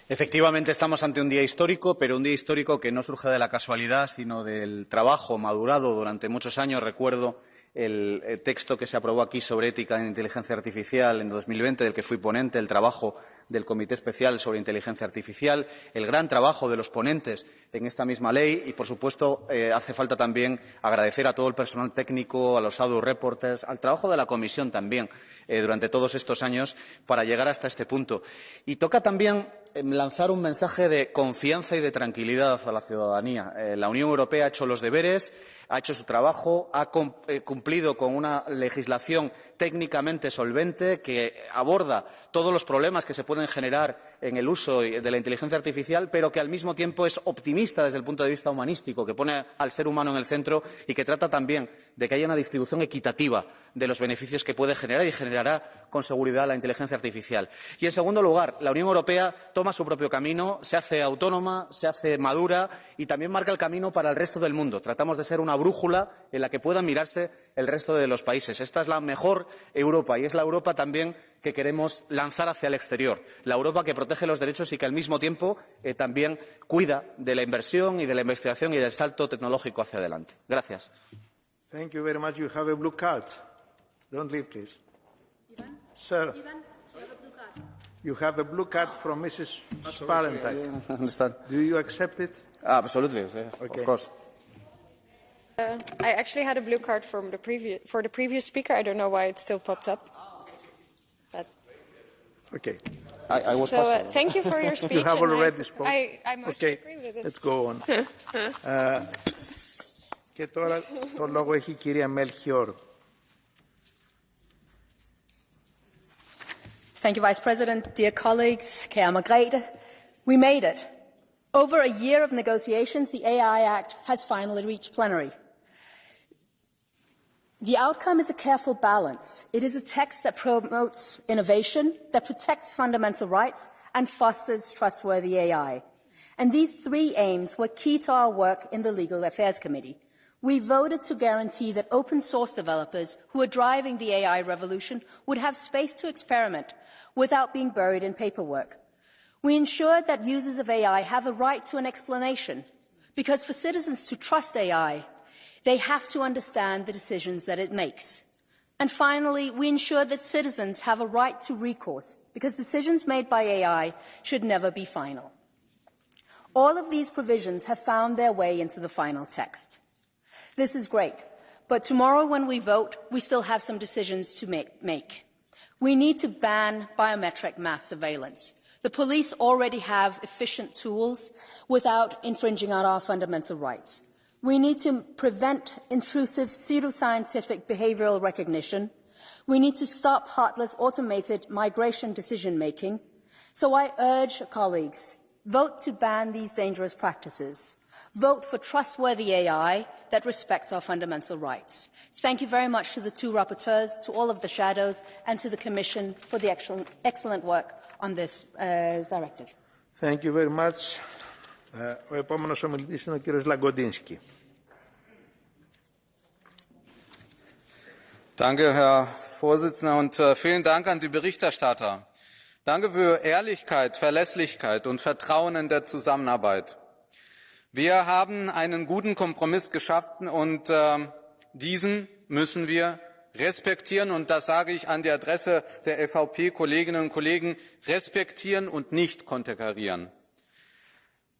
Efectivamente, estamos ante un día histórico, pero un día histórico que no surge de la casualidad, sino del trabajo madurado durante muchos años. Recuerdo el texto que se aprobó aquí sobre ética en inteligencia artificial en 2020, del que fui ponente, el trabajo del Comité Especial sobre Inteligencia Artificial, el gran trabajo de los ponentes en esta misma ley y, por supuesto, hace falta también agradecer a todo el personal técnico, a los shadow reporters, al trabajo de la Comisión también durante todos estos años para llegar hasta este punto. Y toca también lanzar un mensaje de confianza y de tranquilidad a la ciudadanía. La Unión Europea ha hecho los deberes, ha hecho su trabajo, ha cumplido con una legislación técnicamente solvente que aborda todos los problemas que se pueden generar en el uso de la inteligencia artificial, pero que al mismo tiempo es optimista desde el punto de vista humanístico, que pone al ser humano en el centro y que trata también de que haya una distribución equitativa de los beneficios que puede generar y generará con seguridad la inteligencia artificial. Y, en segundo lugar, la Unión Europea toma su propio camino, se hace autónoma, se hace madura y también marca el camino para el resto del mundo. Tratamos de ser una brújula en la que puedan mirarse el resto de los países. Esta es la mejor Europa y es la Europa también que queremos lanzar hacia el exterior, la Europa que protege los derechos y que al mismo tiempo también cuida de la inversión y de la investigación y del salto tecnológico hacia adelante. Gracias. Thank you very much. You have a blue card. Don't leave, please. Ivan? Sir. Ivan, you have a blue card. You have a blue card from Mrs. Spalentine. I understand. Do you accept it? Absolutely, yeah, Okay. of course. I actually had a blue card for the previous speaker. I don't know why it still popped up. But Okay. I was so thank you for your speech. You have and already spoken. I mostly Okay. agree with it. Let's go on. Και τώρα το λόγο έχει η κυρία Melchior. Thank you, Vice President. Dear colleagues, Kære Margrethe, we made it. Over a year of negotiations, the AI Act has finally reached plenary. The outcome is a careful balance. It is a text that promotes innovation, that protects fundamental rights, and fosters trustworthy AI. And these three aims were key to our work in the Legal Affairs Committee. We voted to guarantee that open source developers who are driving the AI revolution would have space to experiment without being buried in paperwork. We ensured that users of AI have a right to an explanation, because for citizens to trust AI, they have to understand the decisions that it makes. And finally, we ensure that citizens have a right to recourse, because decisions made by AI should never be final. All of these provisions have found their way into the final text. This is great, but tomorrow when we vote, we still have some decisions to make. We need to ban biometric mass surveillance. The police already have efficient tools without infringing on our fundamental rights. We need to prevent intrusive pseudoscientific behavioral recognition. We need to stop heartless automated migration decision-making. So I urge colleagues, vote to ban these dangerous practices. Vote for trustworthy AI that respects our fundamental rights. Thank you very much to the two rapporteurs, to all of the shadows, and to the Commission for the excellent work on this directive. Thank you very much. Ο επόμενος ομιλητής είναι ο κύριος Λαγκοντίνσκι. Danke, Herr Vorsitzender, und vielen Dank an die Berichterstatter. Danke für Ehrlichkeit, Verlässlichkeit und Vertrauen in der Zusammenarbeit. Wir haben einen guten Kompromiss geschaffen und diesen müssen wir respektieren. Und das sage ich an die Adresse der EVP-Kolleginnen und Kollegen, respektieren und nicht konterkarieren.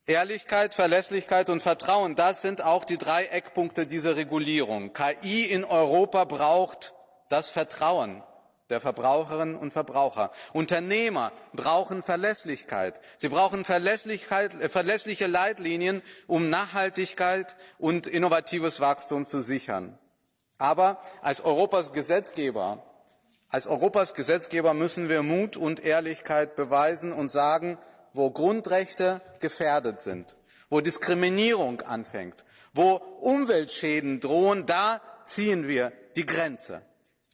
Ehrlichkeit, Verlässlichkeit und Vertrauen, das sind auch die drei Eckpunkte dieser Regulierung. KI in Europa braucht das Vertrauen der Verbraucherinnen und Verbraucher. Unternehmer brauchen Verlässlichkeit. Sie brauchen verlässliche Leitlinien, um Nachhaltigkeit und innovatives Wachstum zu sichern. Aber als Europas Gesetzgeber müssen wir Mut und Ehrlichkeit beweisen und sagen, wo Grundrechte gefährdet sind, wo Diskriminierung anfängt, wo Umweltschäden drohen, da ziehen wir die Grenze.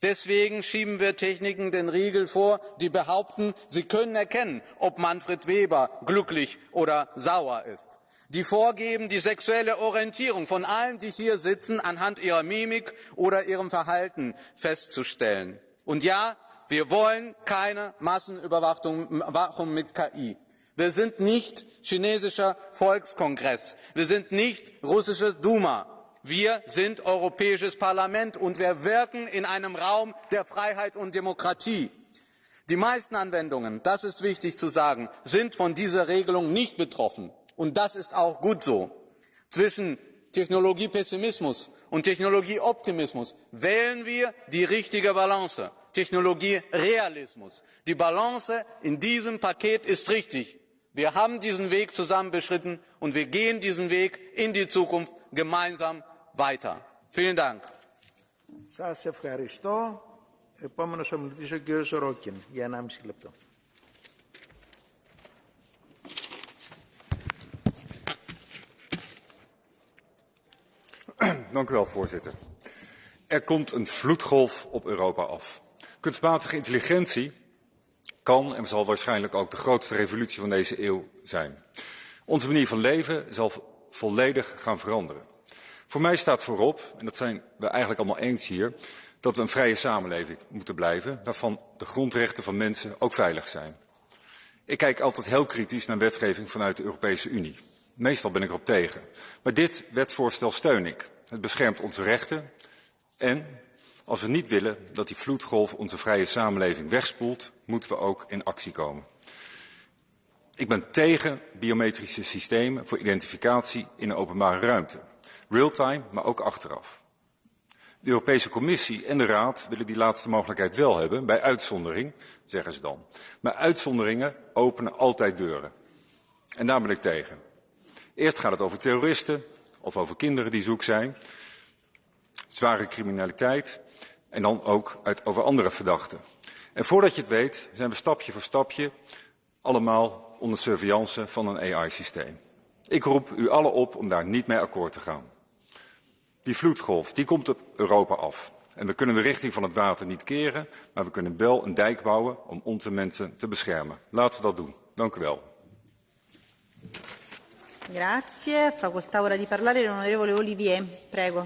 Deswegen schieben wir Techniken den Riegel vor, die behaupten, sie können erkennen, ob Manfred Weber glücklich oder sauer ist. Die vorgeben, die sexuelle Orientierung von allen, die hier sitzen, anhand ihrer Mimik oder ihrem Verhalten festzustellen. Und ja, wir wollen keine Massenüberwachung mit KI. Wir sind nicht chinesischer Volkskongress. Wir sind nicht russische Duma. Wir sind Europäisches Parlament und wir wirken in einem Raum der Freiheit und Demokratie. Die meisten Anwendungen, das ist wichtig zu sagen, sind von dieser Regelung nicht betroffen. Und das ist auch gut so. Zwischen Technologiepessimismus und Technologieoptimismus wählen wir die richtige Balance. Technologierealismus. Die Balance in diesem Paket ist richtig. Wir haben diesen Weg zusammen beschritten und wir gehen diesen Weg in die Zukunft gemeinsam weiter. Vielen Dank. Σας ευχαριστώ. Επόμενος ομιλητής ο κ. Ρόκιν για 1,5 λεπτό. Dank u wel, voorzitter. Er komt een vloedgolf op Europa af. Kunstmatige intelligentie kan en zal waarschijnlijk ook de grootste revolutie van deze eeuw zijn. Onze manier van leven zal volledig gaan veranderen. Voor mij staat voorop, en dat zijn we eigenlijk allemaal eens hier, dat we een vrije samenleving moeten blijven, waarvan de grondrechten van mensen ook veilig zijn. Ik kijk altijd heel kritisch naar wetgeving vanuit de Europese Unie. Meestal ben ik erop tegen. Maar dit wetsvoorstel steun ik. Het beschermt onze rechten en als we niet willen dat die vloedgolf onze vrije samenleving wegspoelt, moeten we ook in actie komen. Ik ben tegen biometrische systemen voor identificatie in de openbare ruimte. Real-time, maar ook achteraf. De Europese Commissie en de Raad willen die laatste mogelijkheid wel hebben, bij uitzondering, zeggen ze dan. Maar uitzonderingen openen altijd deuren. En daar ben ik tegen. Eerst gaat het over terroristen of over kinderen die zoek zijn, zware criminaliteit en dan ook over andere verdachten. En voordat je het weet zijn we stapje voor stapje allemaal onder surveillance van een AI-systeem. Ik roep u allen op om daar niet mee akkoord te gaan. Die vloedgolf, die komt op Europa af. En we kunnen de richting van het water niet keren, maar we kunnen wel een dijk bouwen om onze mensen te beschermen. Laten we dat doen. Dank u wel. Grazie. Facoltà ora di parlare l'onorevole Olivier. Prego.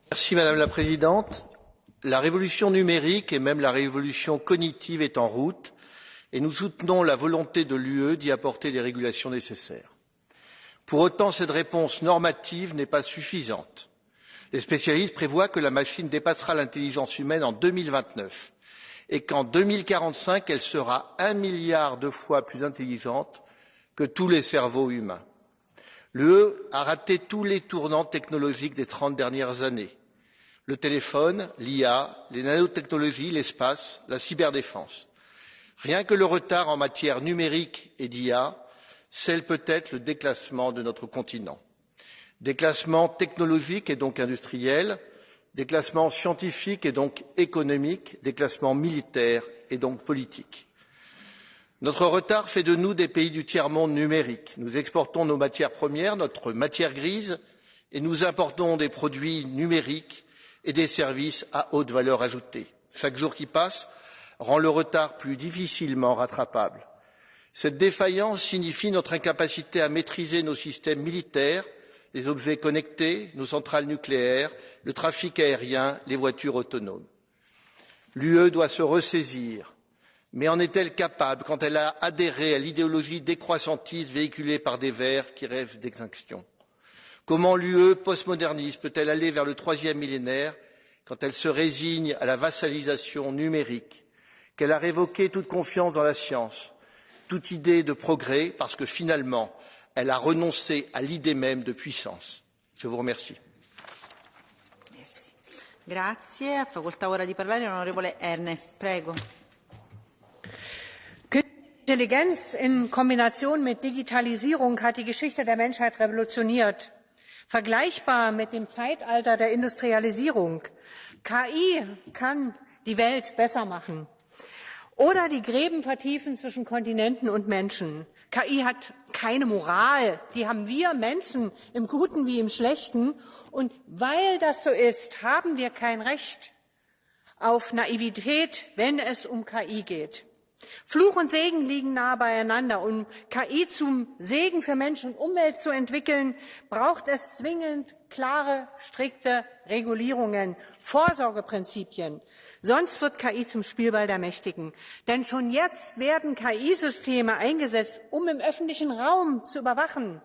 Merci Madame la Présidente. La révolution numérique et même la révolution cognitive est en route et nous soutenons la volonté de l'UE d'y apporter les régulations nécessaires. Pour autant, cette réponse normative n'est pas suffisante. Les spécialistes prévoient que la machine dépassera l'intelligence humaine en 2029 et qu'en 2045, elle sera 1 milliard de fois plus intelligente que tous les cerveaux humains. L'UE a raté tous les tournants technologiques des 30 dernières années. Le téléphone, l'IA, les nanotechnologies, l'espace, la cyberdéfense. Rien que le retard en matière numérique et d'IA scelle peut-être le déclassement de notre continent. Déclassement technologique et donc industriel, déclassement scientifique et donc économique, déclassement militaire et donc politique. Notre retard fait de nous des pays du tiers-monde numérique. Nous exportons nos matières premières, notre matière grise, et nous importons des produits numériques et des services à haute valeur ajoutée. Chaque jour qui passe rend le retard plus difficilement rattrapable. Cette défaillance signifie notre incapacité à maîtriser nos systèmes militaires, les objets connectés, nos centrales nucléaires, le trafic aérien, les voitures autonomes. L'UE doit se ressaisir, mais en est-elle capable quand elle a adhéré à l'idéologie décroissantiste véhiculée par des Verts qui rêvent d'extinction? Comment l'UE postmoderniste peut-elle aller vers le 3e millénaire quand elle se résigne à la vassalisation numérique, qu'elle a révoqué toute confiance dans la science, toute idée de progrès, parce que finalement, elle a renoncé à l'idée même de puissance. Je vous remercie. Grazie. Facoltà ora di parlare l'onorevole Ernest. Prego. Intelligenz in Kombination mit Digitalisierung hat die Geschichte der Menschheit revolutioniert. Vergleichbar mit dem Zeitalter der Industrialisierung. KI kann die Welt besser machen. Oder die Gräben vertiefen zwischen Kontinenten und Menschen. KI hat keine Moral, die haben wir Menschen im Guten wie im Schlechten. Und weil das so ist, haben wir kein Recht auf Naivität, wenn es um KI geht. Fluch und Segen liegen nah beieinander. Um KI zum Segen für Mensch und Umwelt zu entwickeln, braucht es zwingend klare, strikte Regulierungen, Vorsorgeprinzipien. Sonst wird KI zum Spielball der Mächtigen. Denn schon jetzt werden KI-Systeme eingesetzt, um im öffentlichen Raum zu überwachen,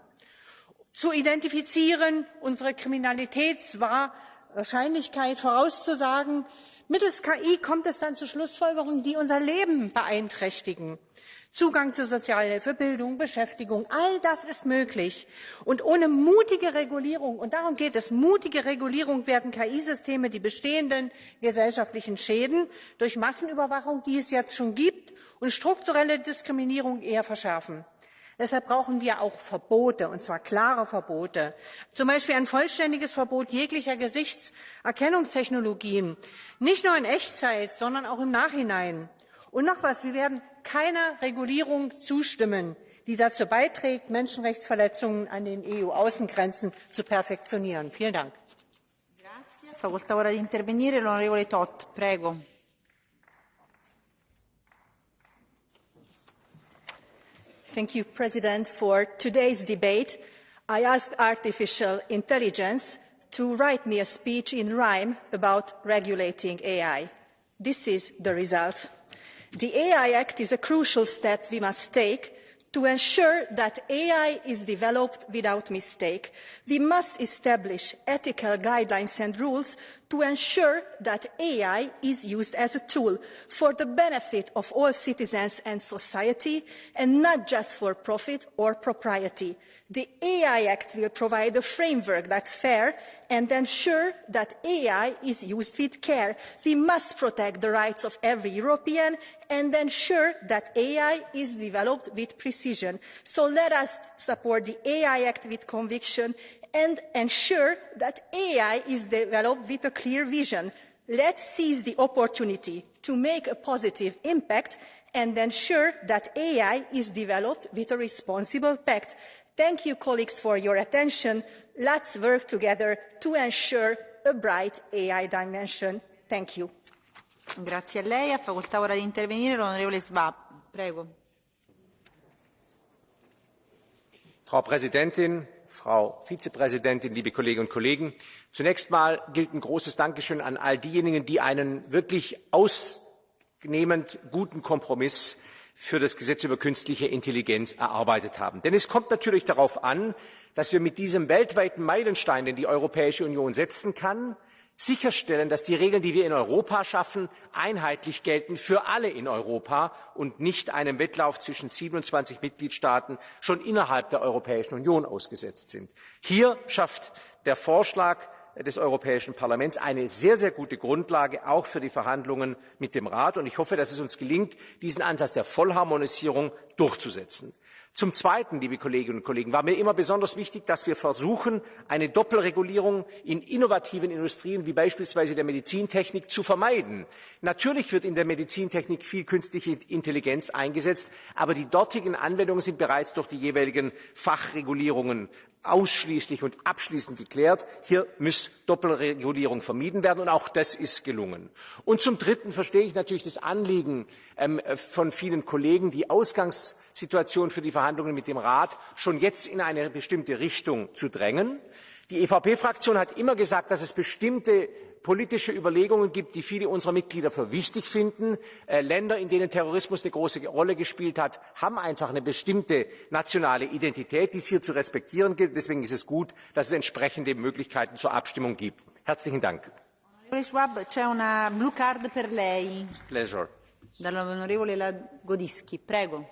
zu identifizieren, unsere Kriminalitätswahrscheinlichkeit vorauszusagen. Mittels KI kommt es dann zu Schlussfolgerungen, die unser Leben beeinträchtigen. Zugang zu Sozialhilfe, Bildung, Beschäftigung, all das ist möglich. Und ohne mutige Regulierung, und darum geht es, mutige Regulierung, werden KI-Systeme die bestehenden gesellschaftlichen Schäden durch Massenüberwachung, die es jetzt schon gibt, und strukturelle Diskriminierung eher verschärfen. Deshalb brauchen wir auch Verbote, und zwar klare Verbote. Zum Beispiel ein vollständiges Verbot jeglicher Gesichtserkennungstechnologien, nicht nur in Echtzeit, sondern auch im Nachhinein. Und noch was, wir werden keiner Regulierung zustimmen, die dazu beiträgt, Menschenrechtsverletzungen an den EU-Außengrenzen zu perfektionieren. Vielen Dank. Facoltà ora di intervenire l'onorevole Tot, prego. Thank you, President. For today's debate, I asked artificial intelligence to write me a speech in rhyme about regulating AI. This is the result. The AI Act is a crucial step we must take to ensure that AI is developed without mistake. We must establish ethical guidelines and rules to ensure that AI is used as a tool for the benefit of all citizens and society, and not just for profit or propriety. The AI Act will provide a framework that's fair and ensure that AI is used with care. We must protect the rights of every European and ensure that AI is developed with precision. So let us support the AI Act with conviction and ensure that AI is developed with a clear vision. Let's seize the opportunity to make a positive impact and ensure that AI is developed with a responsible pact. Thank you, colleagues, for your attention. Let's work together to ensure a bright AI dimension. Thank you. Grazie a lei. Ha facoltà ora di intervenire l'onorevole Schwab. Prego. Frau Präsidentin, Frau Vizepräsidentin, liebe Kolleginnen und Kollegen! Zunächst mal gilt ein großes Dankeschön an all diejenigen, die einen wirklich ausnehmend guten Kompromiss für das Gesetz über künstliche Intelligenz erarbeitet haben. Denn es kommt natürlich darauf an, dass wir mit diesem weltweiten Meilenstein, den die Europäische Union setzen kann, sicherstellen, dass die Regeln, die wir in Europa schaffen, einheitlich gelten für alle in Europa und nicht einem Wettlauf zwischen 27 Mitgliedstaaten schon innerhalb der Europäischen Union ausgesetzt sind. Hier schafft der Vorschlag des Europäischen Parlaments eine sehr, sehr gute Grundlage, auch für die Verhandlungen mit dem Rat. Und ich hoffe, dass es uns gelingt, diesen Ansatz der Vollharmonisierung durchzusetzen. Zum Zweiten, liebe Kolleginnen und Kollegen, war mir immer besonders wichtig, dass wir versuchen, eine Doppelregulierung in innovativen Industrien wie beispielsweise der Medizintechnik zu vermeiden. Natürlich wird in der Medizintechnik viel künstliche Intelligenz eingesetzt, aber die dortigen Anwendungen sind bereits durch die jeweiligen Fachregulierungen ausschließlich und abschließend geklärt. Hier muss Doppelregulierung vermieden werden, und auch das ist gelungen. Und zum Dritten verstehe ich natürlich das Anliegen von vielen Kollegen, die Ausgangssituation für die Verhandlungen mit dem Rat schon jetzt in eine bestimmte Richtung zu drängen. Die EVP-Fraktion hat immer gesagt, dass es bestimmte politische Überlegungen gibt, die viele unserer Mitglieder für wichtig finden. Länder, in denen Terrorismus eine große Rolle gespielt hat, haben einfach eine bestimmte nationale Identität, die es hier zu respektieren gilt. Deswegen ist es gut, dass es entsprechende Möglichkeiten zur Abstimmung gibt. Herzlichen Dank. Onorevole Schwab, c'è una blue card per lei. Pleasure. Dall'onorevole Lagodischi. Prego.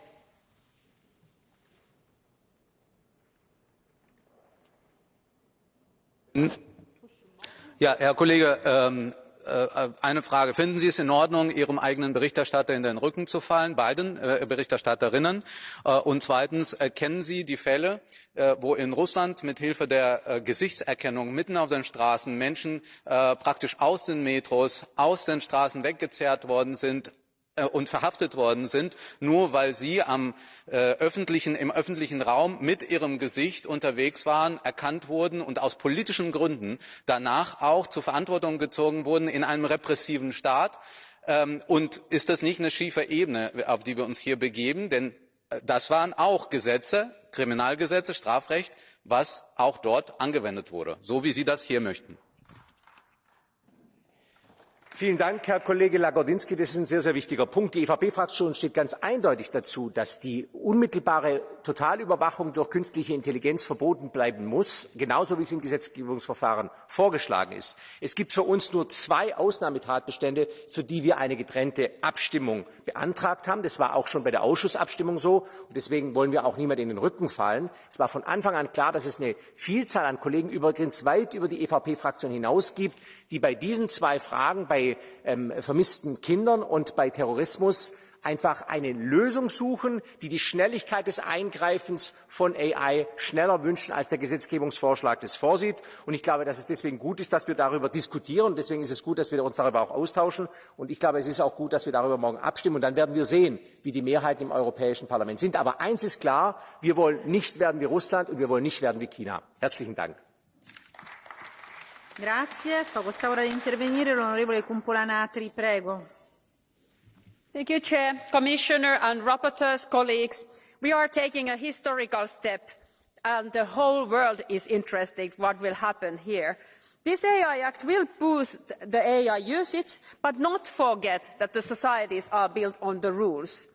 Ja, Herr Kollege, eine Frage. Finden Sie es in Ordnung, Ihrem eigenen Berichterstatter in den Rücken zu fallen, beiden Berichterstatterinnen? Und zweitens, kennen Sie die Fälle, wo in Russland mit Hilfe der Gesichtserkennung mitten auf den Straßen Menschen praktisch aus den Metros, aus den Straßen weggezerrt worden sind und verhaftet worden sind, nur weil sie im öffentlichen Raum mit ihrem Gesicht unterwegs waren, erkannt wurden und aus politischen Gründen danach auch zur Verantwortung gezogen wurden in einem repressiven Staat? Und ist das nicht eine schiefe Ebene, auf die wir uns hier begeben? Denn das waren auch Gesetze, Kriminalgesetze, Strafrecht, was auch dort angewendet wurde, so wie Sie das hier möchten. Vielen Dank, Herr Kollege Lagordinsky. Das ist ein sehr, sehr wichtiger Punkt. Die EVP-Fraktion steht ganz eindeutig dazu, dass die unmittelbare Totalüberwachung durch künstliche Intelligenz verboten bleiben muss, genauso wie es im Gesetzgebungsverfahren vorgeschlagen ist. Es gibt für uns nur 2 Ausnahmetatbestände, für die wir eine getrennte Abstimmung beantragt haben. Das war auch schon bei der Ausschussabstimmung so. Und deswegen wollen wir auch niemand in den Rücken fallen. Es war von Anfang an klar, dass es eine Vielzahl an Kollegen übrigens weit über die EVP-Fraktion hinaus gibt, die bei diesen 2 Fragen, bei vermissten Kindern und bei Terrorismus, einfach eine Lösung suchen, die die Schnelligkeit des Eingreifens von AI schneller wünschen, als der Gesetzgebungsvorschlag das vorsieht. Und ich glaube, dass es deswegen gut ist, dass wir darüber diskutieren. Deswegen ist es gut, dass wir uns darüber auch austauschen. Und ich glaube, es ist auch gut, dass wir darüber morgen abstimmen. Und dann werden wir sehen, wie die Mehrheiten im Europäischen Parlament sind. Aber eins ist klar, wir wollen nicht werden wie Russland und wir wollen nicht werden wie China. Herzlichen Dank. Grazie. Facoltà ora di intervenire l'onorevole Kumpula-Natri, prego. Thank you, Chair, Commissioner and rapporteurs, colleagues. We are taking a historical step and the whole world is interested in what will happen here. This AI Act will boost the AI usage, but not forget that the societies are built on the rules.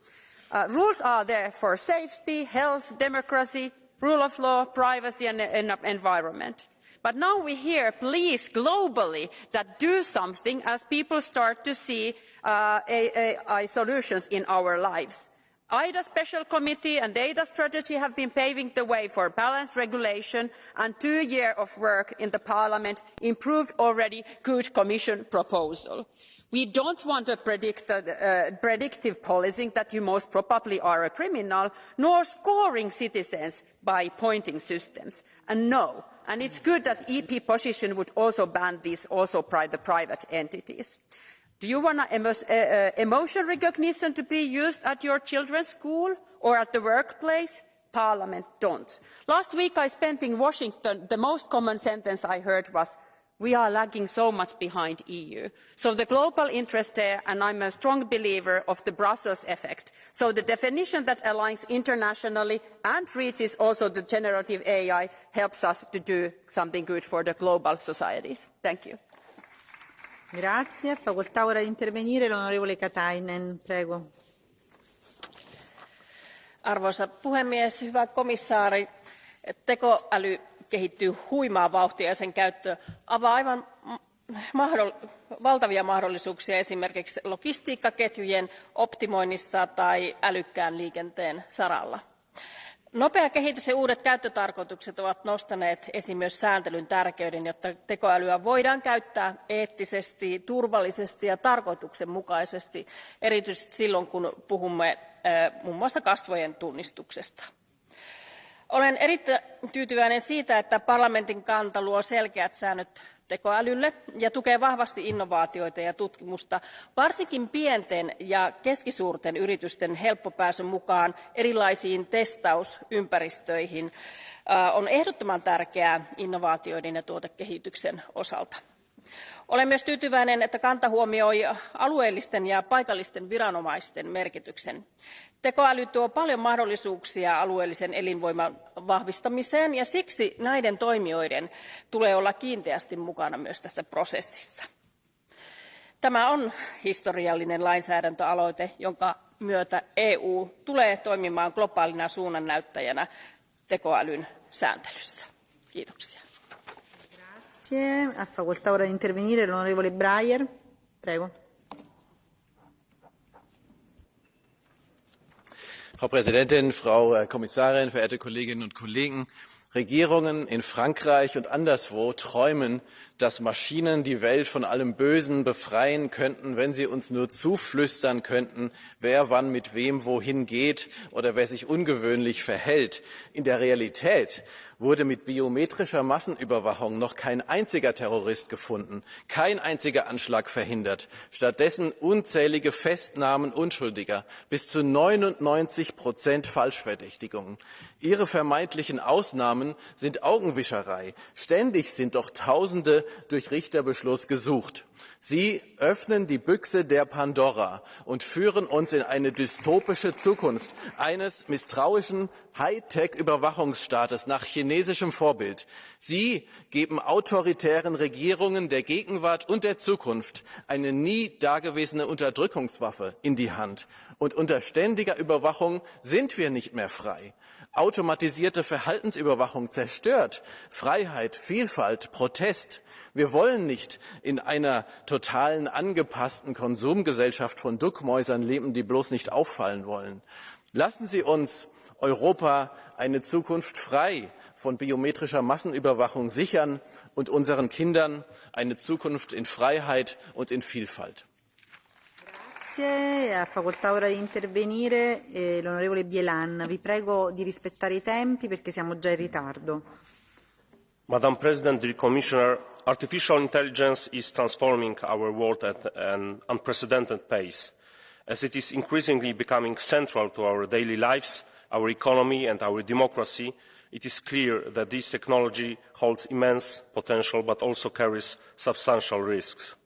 Rules are there for safety, health, democracy, rule of law, privacy and environment. But now we hear pleas globally that do something as people start to see AI solutions in our lives. IDA Special Committee and Data Strategy have been paving the way for balanced regulation, and 2 years of work in the Parliament improved already good Commission proposal. We don't want a predictive policing that you most probably are a criminal, nor scoring citizens by pointing systems. And no, and it's good that EP position would also ban these also by the private entities. Do you want emotion recognition to be used at your children's school or at the workplace? Parliament don't. Last week I spent in Washington. The most common sentence I heard was, "We are lagging so much behind EU." So the global interest there, and I'm a strong believer of the Brussels effect. So the definition that aligns internationally and reaches also the generative AI helps us to do something good for the global societies. Thank you. Grazie. Facoltà ora di intervenire l'onorevole Katainen, prego. Arvoisa puhemies, hyvä komissaari, tekoäly kehittyy huimaa vauhtia ja sen käyttö avaa aivan valtavia mahdollisuuksia esimerkiksi logistiikkaketjujen optimoinnissa tai älykkään liikenteen saralla. Nopea kehitys ja uudet käyttötarkoitukset ovat nostaneet esiin myös sääntelyn tärkeyden, jotta tekoälyä voidaan käyttää eettisesti, turvallisesti ja tarkoituksenmukaisesti, erityisesti silloin kun puhumme muun muassa kasvojen tunnistuksesta. Olen erittäin tyytyväinen siitä, että parlamentin kanta luo selkeät säännöt tekoälylle ja tukee vahvasti innovaatioita ja tutkimusta, varsinkin pienten ja keskisuurten yritysten helppopääsyn mukaan erilaisiin testausympäristöihin on ehdottoman tärkeää innovaatioiden ja tuotekehityksen osalta. Olen myös tyytyväinen, että kanta huomioi alueellisten ja paikallisten viranomaisten merkityksen. Tekoäly tuo paljon mahdollisuuksia alueellisen elinvoiman vahvistamiseen ja siksi näiden toimijoiden tulee olla kiinteästi mukana myös tässä prosessissa. Tämä on historiallinen lainsäädäntöaloite, jonka myötä EU tulee toimimaan globaalina suunnannäyttäjänä tekoälyn sääntelyssä. Kiitoksia. Grazie. Ha facoltà ora di intervenire l'onorevole Breyer, prego. Frau Präsidentin, Frau Kommissarin, verehrte Kolleginnen und Kollegen! Regierungen in Frankreich und anderswo träumen, dass Maschinen die Welt von allem Bösen befreien könnten, wenn sie uns nur zuflüstern könnten, wer wann mit wem wohin geht oder wer sich ungewöhnlich verhält. In der Realität wurde mit biometrischer Massenüberwachung noch kein einziger Terrorist gefunden, kein einziger Anschlag verhindert. Stattdessen unzählige Festnahmen Unschuldiger, bis zu 99% Falschverdächtigungen. Ihre vermeintlichen Ausnahmen sind Augenwischerei. Ständig sind doch Tausende durch Richterbeschluss gesucht. Sie öffnen die Büchse der Pandora und führen uns in eine dystopische Zukunft eines misstrauischen Hightech-Überwachungsstaates nach chinesischem Vorbild. Sie geben autoritären Regierungen der Gegenwart und der Zukunft eine nie dagewesene Unterdrückungswaffe in die Hand. Und unter ständiger Überwachung sind wir nicht mehr frei. Automatisierte Verhaltensüberwachung zerstört Freiheit, Vielfalt, Protest. Wir wollen nicht in einer totalen angepassten Konsumgesellschaft von Duckmäusern leben, die bloß nicht auffallen wollen. Lassen Sie uns Europa eine Zukunft frei von biometrischer Massenüberwachung sichern und unseren Kindern eine Zukunft in Freiheit und in Vielfalt. Grazie, ha facoltà ora di intervenire l'onorevole Bielan. Vi prego di rispettare i tempi perché siamo già in ritardo. Madam President, dear Commissioner, artificial intelligence is transforming our world at an unprecedented pace. As it is increasingly becoming central to our daily lives, our economy and our democracy, it is clear that this technology holds immense potential but also carries substantial risks.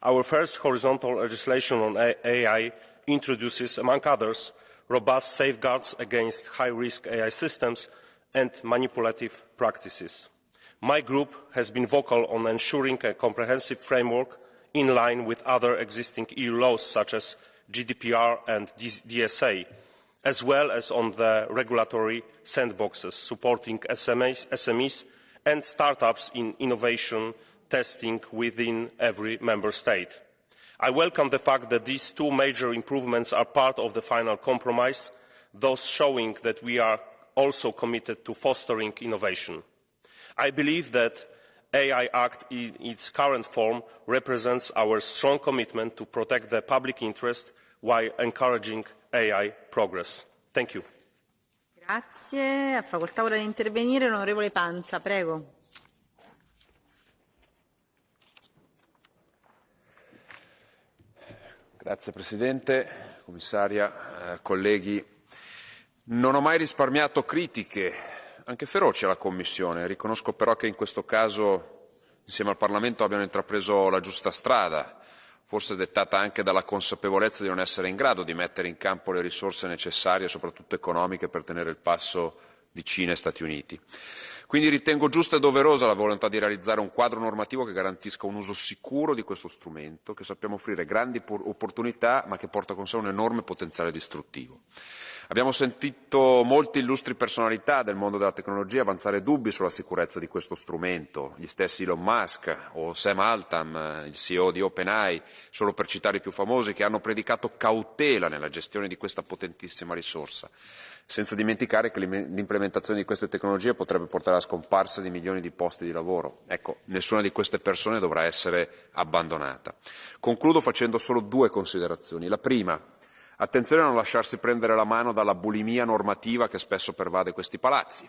Our first horizontal legislation on AI introduces, among others, robust safeguards against high-risk AI systems and manipulative practices. My group has been vocal on ensuring a comprehensive framework in line with other existing EU laws such as GDPR and DSA, as well as on the regulatory sandboxes supporting SMEs and startups in innovation testing within every member state. I welcome the fact that these two major improvements are part of the final compromise, thus showing that we are also committed to fostering innovation. I believe that AI Act in its current form represents our strong commitment to protect the public interest while encouraging AI progress. Thank you. Grazie, ha facoltà ora di intervenire l'onorevole Panza, prego. Grazie Presidente, Commissaria, colleghi. Non ho mai risparmiato critiche, anche feroci, alla Commissione. Riconosco però che in questo caso, insieme al Parlamento, abbiano intrapreso la giusta strada, forse dettata anche dalla consapevolezza di non essere in grado di mettere in campo le risorse necessarie, soprattutto economiche, per tenere il passo di Cina e Stati Uniti. Quindi ritengo giusta e doverosa la volontà di realizzare un quadro normativo che garantisca un uso sicuro di questo strumento, che sappiamo offrire grandi opportunità, ma che porta con sé un enorme potenziale distruttivo. Abbiamo sentito molte illustri personalità del mondo della tecnologia avanzare dubbi sulla sicurezza di questo strumento, gli stessi Elon Musk o Sam Altman, il CEO di OpenAI, solo per citare i più famosi, che hanno predicato cautela nella gestione di questa potentissima risorsa, senza dimenticare che l'implementazione di queste tecnologie potrebbe portare alla scomparsa di milioni di posti di lavoro. Ecco, nessuna di queste persone dovrà essere abbandonata. Concludo facendo solo due considerazioni. La prima: attenzione a non lasciarsi prendere la mano dalla bulimia normativa che spesso pervade questi palazzi,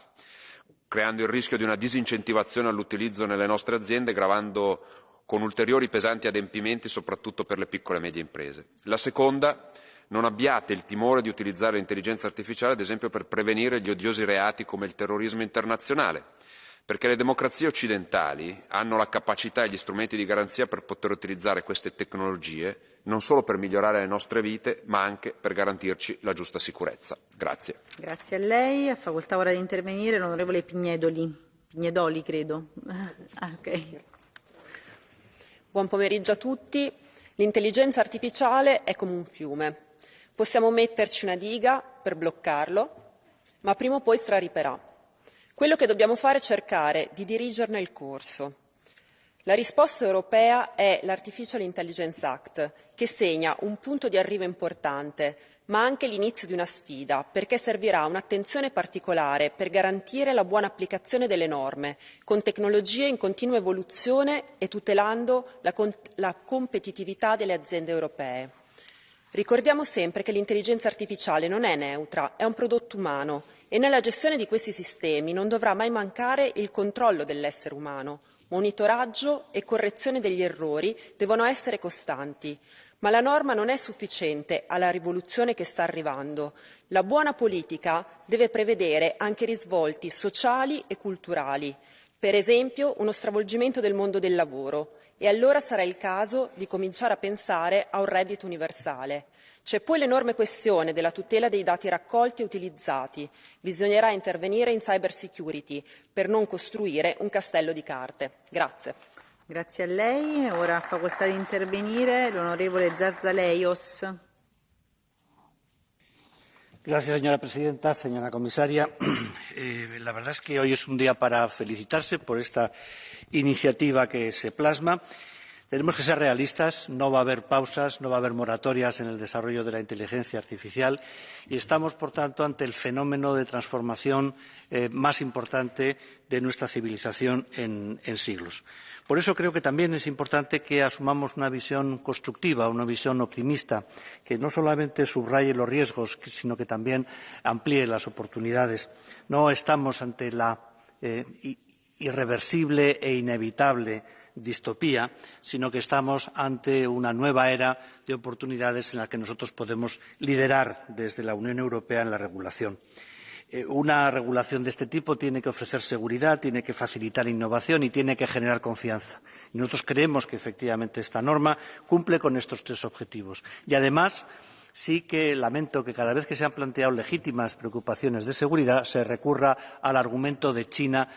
creando il rischio di una disincentivazione all'utilizzo nelle nostre aziende, gravando con ulteriori pesanti adempimenti soprattutto per le piccole e medie imprese. La seconda: non abbiate il timore di utilizzare l'intelligenza artificiale, ad esempio, per prevenire gli odiosi reati come il terrorismo internazionale, perché le democrazie occidentali hanno la capacità e gli strumenti di garanzia per poter utilizzare queste tecnologie non solo per migliorare le nostre vite, ma anche per garantirci la giusta sicurezza. Grazie. Grazie a lei. Ha facoltà ora di intervenire l'onorevole Pignedoli, credo. Okay. Buon pomeriggio a tutti. L'intelligenza artificiale è come un fiume. Possiamo metterci una diga per bloccarlo, ma prima o poi strariperà. Quello che dobbiamo fare è cercare di dirigerne il corso. La risposta europea è l'Artificial Intelligence Act, che segna un punto di arrivo importante, ma anche l'inizio di una sfida, perché servirà un'attenzione particolare per garantire la buona applicazione delle norme, con tecnologie in continua evoluzione e tutelando la competitività delle aziende europee. Ricordiamo sempre che l'intelligenza artificiale non è neutra, è un prodotto umano e nella gestione di questi sistemi non dovrà mai mancare il controllo dell'essere umano. Monitoraggio e correzione degli errori devono essere costanti, Ma la norma non è sufficiente alla rivoluzione che sta arrivando. La buona politica deve prevedere anche risvolti sociali e culturali, per esempio uno stravolgimento del mondo del lavoro, e allora sarà il caso di cominciare a pensare a un reddito universale. C'è poi l'enorme questione della tutela dei dati raccolti e utilizzati. Bisognerà intervenire in cyber security per non costruire un castello di carte. Grazie. Grazie a lei. Ora ha facoltà di intervenire l'onorevole Zarzalejos. Gracias, señora presidenta, señora comisaria. La verdad es que hoy es un día para felicitarse por esta iniciativa que se plasma. Tenemos que ser realistas, no va a haber pausas, no va a haber moratorias en el desarrollo de la inteligencia artificial y estamos, por tanto, ante el fenómeno de transformación más importante de nuestra civilización en siglos. Por eso creo que también es importante que asumamos una visión constructiva, una visión optimista, que no solamente subraye los riesgos, sino que también amplíe las oportunidades. No estamos ante la irreversible e inevitable distopía, sino que estamos ante una nueva era de oportunidades en la que nosotros podemos liderar desde la Unión Europea en la regulación. Una regulación de este tipo tiene que ofrecer seguridad, tiene que facilitar innovación y tiene que generar confianza. Y nosotros creemos que efectivamente esta norma cumple con estos tres objetivos. Y además, sí que lamento que cada vez que se han planteado legítimas preocupaciones de seguridad se recurra al argumento de China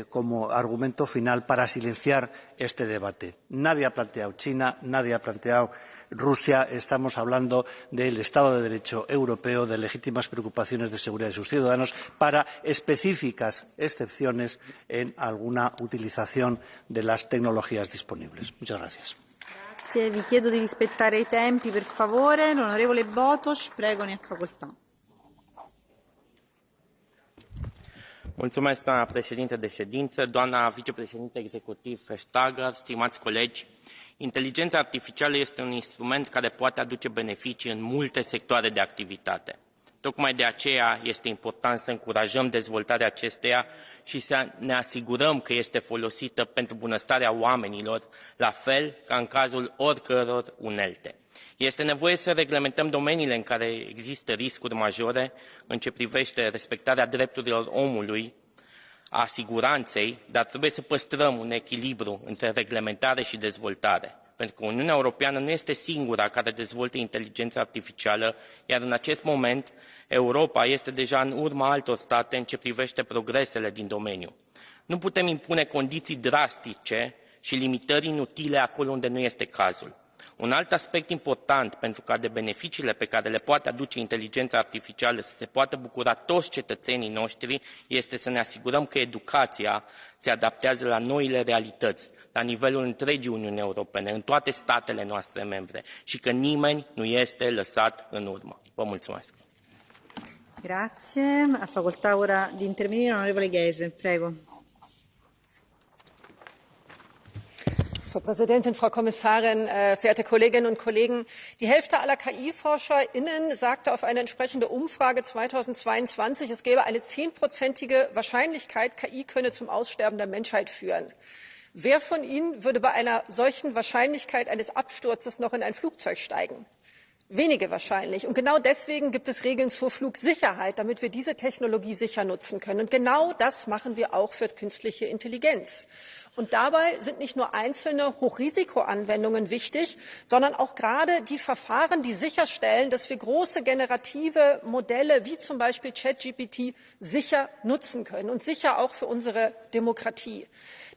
como argumento final para silenciar este debate. Nadie ha planteado China, nadie ha planteado Rusia. Estamos hablando del Estado de Derecho europeo, de legítimas preocupaciones de seguridad de sus ciudadanos para específicas excepciones en alguna utilización de las tecnologías disponibles. Muchas gracias. Grazie, vi chiedo di rispettare i tempi per favore. L'onorevole Botos, prego, ne ha facoltà. Mulțumesc, doamna președinte de ședință, doamna vicepreședinte executiv Vestager, stimați colegi. Inteligența artificială este un instrument care poate aduce beneficii în multe sectoare de activitate. Tocmai de aceea este important să încurajăm dezvoltarea acesteia și să ne asigurăm că este folosită pentru bunăstarea oamenilor, la fel ca în cazul oricăror unelte. Este nevoie să reglementăm domeniile în care există riscuri majore în ce privește respectarea drepturilor omului, a siguranței, dar trebuie să păstrăm un echilibru între reglementare și dezvoltare. Pentru că Uniunea Europeană nu este singura care dezvoltă inteligența artificială, iar în acest moment Europa este deja în urma altor state în ce privește progresele din domeniu. Nu putem impune condiții drastice și limitări inutile acolo unde nu este cazul. Un alt aspect important pentru ca de beneficiile pe care le poate aduce inteligența artificială să se poată bucura toți cetățenii noștri este să ne asigurăm că educația se adaptează la noile realități, la nivelul întregii Uniuni Europene, în toate statele noastre membre și că nimeni nu este lăsat în urmă. Vă mulțumesc. Grazie. Ha facoltà ora di intervenire l'onorevole Ghese, prego. Frau Präsidentin, Frau Kommissarin, verehrte Kolleginnen und Kollegen! Die Hälfte aller KI-ForscherInnen sagte auf eine entsprechende Umfrage 2022, es gäbe eine 10-prozentige Wahrscheinlichkeit, KI könne zum Aussterben der Menschheit führen. Wer von Ihnen würde bei einer solchen Wahrscheinlichkeit eines Absturzes noch in ein Flugzeug steigen? Wenige wahrscheinlich. Und genau deswegen gibt es Regeln zur Flugsicherheit, damit wir diese Technologie sicher nutzen können. Und genau das machen wir auch für künstliche Intelligenz. Und dabei sind nicht nur einzelne Hochrisikoanwendungen wichtig, sondern auch gerade die Verfahren, die sicherstellen, dass wir große generative Modelle wie zum Beispiel ChatGPT sicher nutzen können und sicher auch für unsere Demokratie.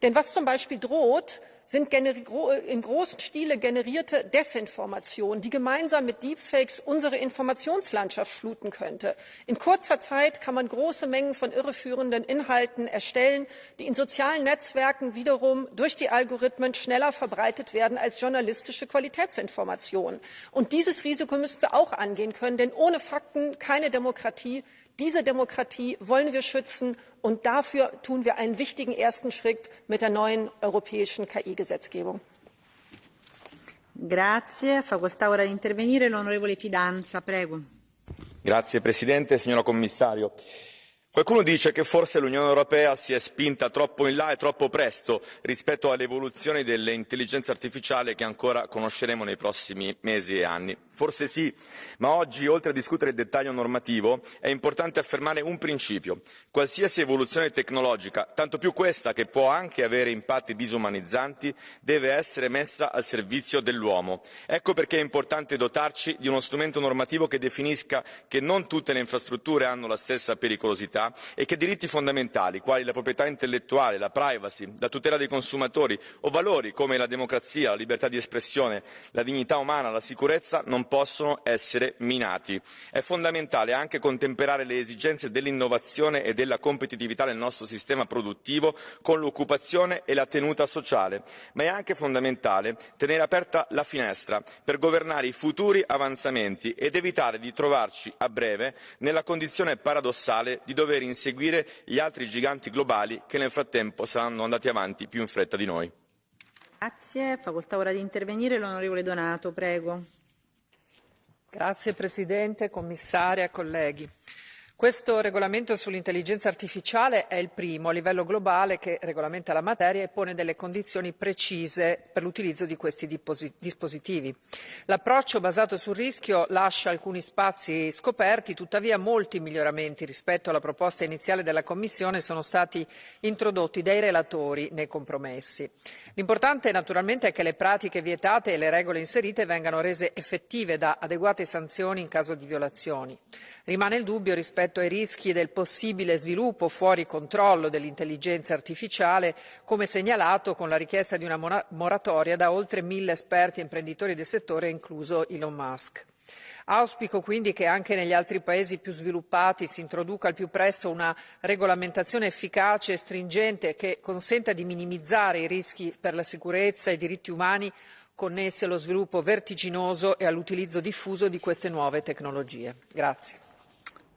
Denn was zum Beispiel droht, sind in großem Stile generierte Desinformation, die gemeinsam mit Deepfakes unsere Informationslandschaft fluten könnte. In kurzer Zeit kann man große Mengen von irreführenden Inhalten erstellen, die in sozialen Netzwerken wiederum durch die Algorithmen schneller verbreitet werden als journalistische Qualitätsinformationen. Und dieses Risiko müssen wir auch angehen können, denn ohne Fakten keine Demokratie. Diese Demokratie wollen wir schützen, und dafür tun wir einen wichtigen ersten Schritt mit der neuen europäischen KI-Gesetzgebung. Grazie. Facoltà ora di intervenire l'onorevole Fidanza, prego. Grazie Presidente, signora Commissario. Qualcuno dice che forse l'Unione Europea si è spinta troppo in là e troppo presto rispetto alle evoluzioni delle intelligenze artificiali che ancora conosceremo nei prossimi mesi e anni. Forse sì, ma oggi, oltre a discutere il dettaglio normativo, è importante affermare un principio. Qualsiasi evoluzione tecnologica, tanto più questa che può anche avere impatti disumanizzanti, deve essere messa al servizio dell'uomo. Ecco perché è importante dotarci di uno strumento normativo che definisca che non tutte le infrastrutture hanno la stessa pericolosità e che diritti fondamentali, quali la proprietà intellettuale, la privacy, la tutela dei consumatori o valori come la democrazia, la libertà di espressione, la dignità umana, la sicurezza, non possono essere minati. È fondamentale anche contemperare le esigenze dell'innovazione e della competitività del nostro sistema produttivo con l'occupazione e la tenuta sociale, ma è anche fondamentale tenere aperta la finestra per governare i futuri avanzamenti ed evitare di trovarci a breve nella condizione paradossale di dover inseguire gli altri giganti globali che nel frattempo saranno andati avanti più in fretta di noi. Grazie. Facoltà ora di intervenire l'onorevole Donato, prego. Grazie Presidente, Commissaria, colleghi. Questo regolamento sull'intelligenza artificiale è il primo a livello globale che regolamenta la materia e pone delle condizioni precise per l'utilizzo di questi dispositivi. L'approccio basato sul rischio lascia alcuni spazi scoperti, tuttavia molti miglioramenti rispetto alla proposta iniziale della Commissione sono stati introdotti dai relatori nei compromessi. L'importante naturalmente è che le pratiche vietate e le regole inserite vengano rese effettive da adeguate sanzioni in caso di violazioni. Rimane il dubbio rispetto ai rischi del possibile sviluppo fuori controllo dell'intelligenza artificiale, come segnalato con la richiesta di una moratoria da oltre 1000 esperti e imprenditori del settore, incluso Elon Musk. Auspico quindi che anche negli altri paesi più sviluppati si introduca al più presto una regolamentazione efficace e stringente che consenta di minimizzare i rischi per la sicurezza e i diritti umani connessi allo sviluppo vertiginoso e all'utilizzo diffuso di queste nuove tecnologie. Grazie.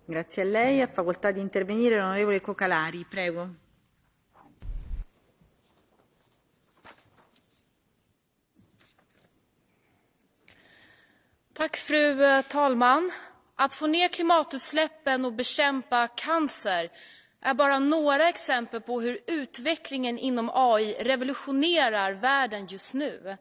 Grazie a lei. Ha facoltà di intervenire l'onorevole Cocalari, prego. Tack fru talman. Att få ner klimatutsläppen och bekämpa cancer är bara några exempel på hur utvecklingen inom AI revolutionerar världen just nu.